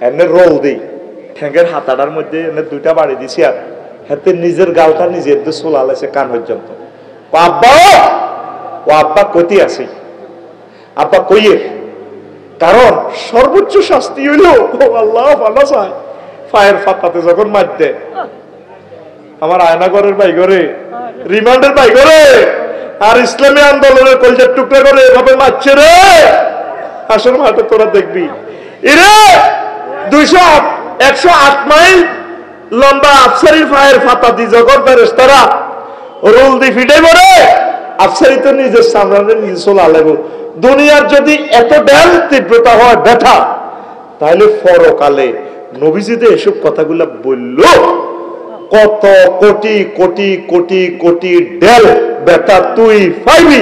এনে রোল দিই ঠ্যাঙ্গের হাতাটার মধ্যে এনে 2টা বাড়ি দিছি আর হাতে নিজের গালটা নিজের দিয়ে সোলা লাইছে কান পর্যন্ত। আব্বা ও আব্বা কতি আছে আব্বা কইয়ে, কারণ সর্বোচ্চ শাস্তি হইল ও আল্লাহ ভালো চায় ফায়ের ফাতাতে যখন মারতে আমার আয়নাগরের ভাই করে রিমান্ডের ভাই করে আর ইসলামী আন্দোলনের কলজার টুকরা করে এভাবে মারছে রে। আসল মাঠে তোরা দেখবি এরে 108 মাইল লম্বা আফসারির ফায়ের ফাতা দি যখন ফেরেশতারা রোল দি ফিটে পড়ে আফসারি তো নিজের সামনে নিজে চলা লাগবে। দুনিয়ার যদি এত ঢেল তীব্রতা হয় ব্যথা, তাহলে পরকালে নবীজিতে এসব কথাগুলা বলল কত কোটি কোটি কোটি কোটি ঢেল ব্যথা তুই পাইবি।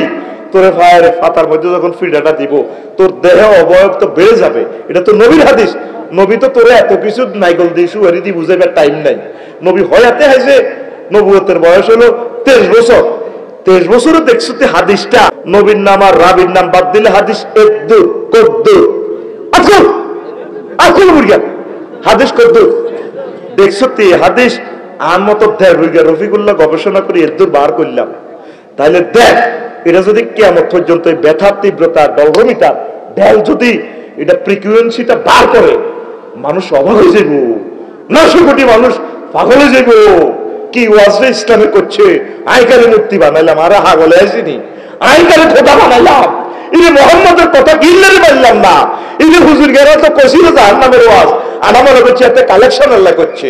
তোরে ফায়ের ফাতার মধ্যে যখন ফিডাটা দিব তোর দেহ অবয়ব তো বেড়ে যাবে। এটা তো নবীর হাদিস। নবী তো তোরে এত কিছু নাইগল দিয়েছু এরি দি বুঝাইবার টাইম নাই। নবী হয়াতে হাইছে, নবুয়তের বয়স হলো 23 বছর। 23 বছরে দেখছো তুই হাদিসটা নবীর নাম আর রাবির নাম বাদ দিলে হাদিস একদুর কদ্দুর আকুল আকুল বুড়িয়া হাদিস কদ্দুর দেখছো তুই হাদিস আর মতো দেড় বুড়িয়া রফিকুল্লাহ গবেষণা করে একদুর বার করলাম। তাহলে দেখ এটা যদি কিয়ামত পর্যন্ত ব্যথার তীব্রতা ডলরমিটার ঢেল যদি এটা ফ্রিকুয়েন্সিটা বার করে মানুষ অবাক হয়ে যাইব, 900 কোটি মানুষ পাগল হয়ে যাইব। কি ওয়াজরে ইসলামে করছে, আইকারে মূর্তি বানাইলাম আরে হাগলে আসিনি, আইকারে খোদা বানাইলাম, ইনি মোহাম্মদের কথা গিল্লের বললাম না, ইনি হুজুর গেরা তো কসিরে জাহান্নামের ওয়াজ আনা মনে করছে এতে কালেকশন আল্লাহ করছে।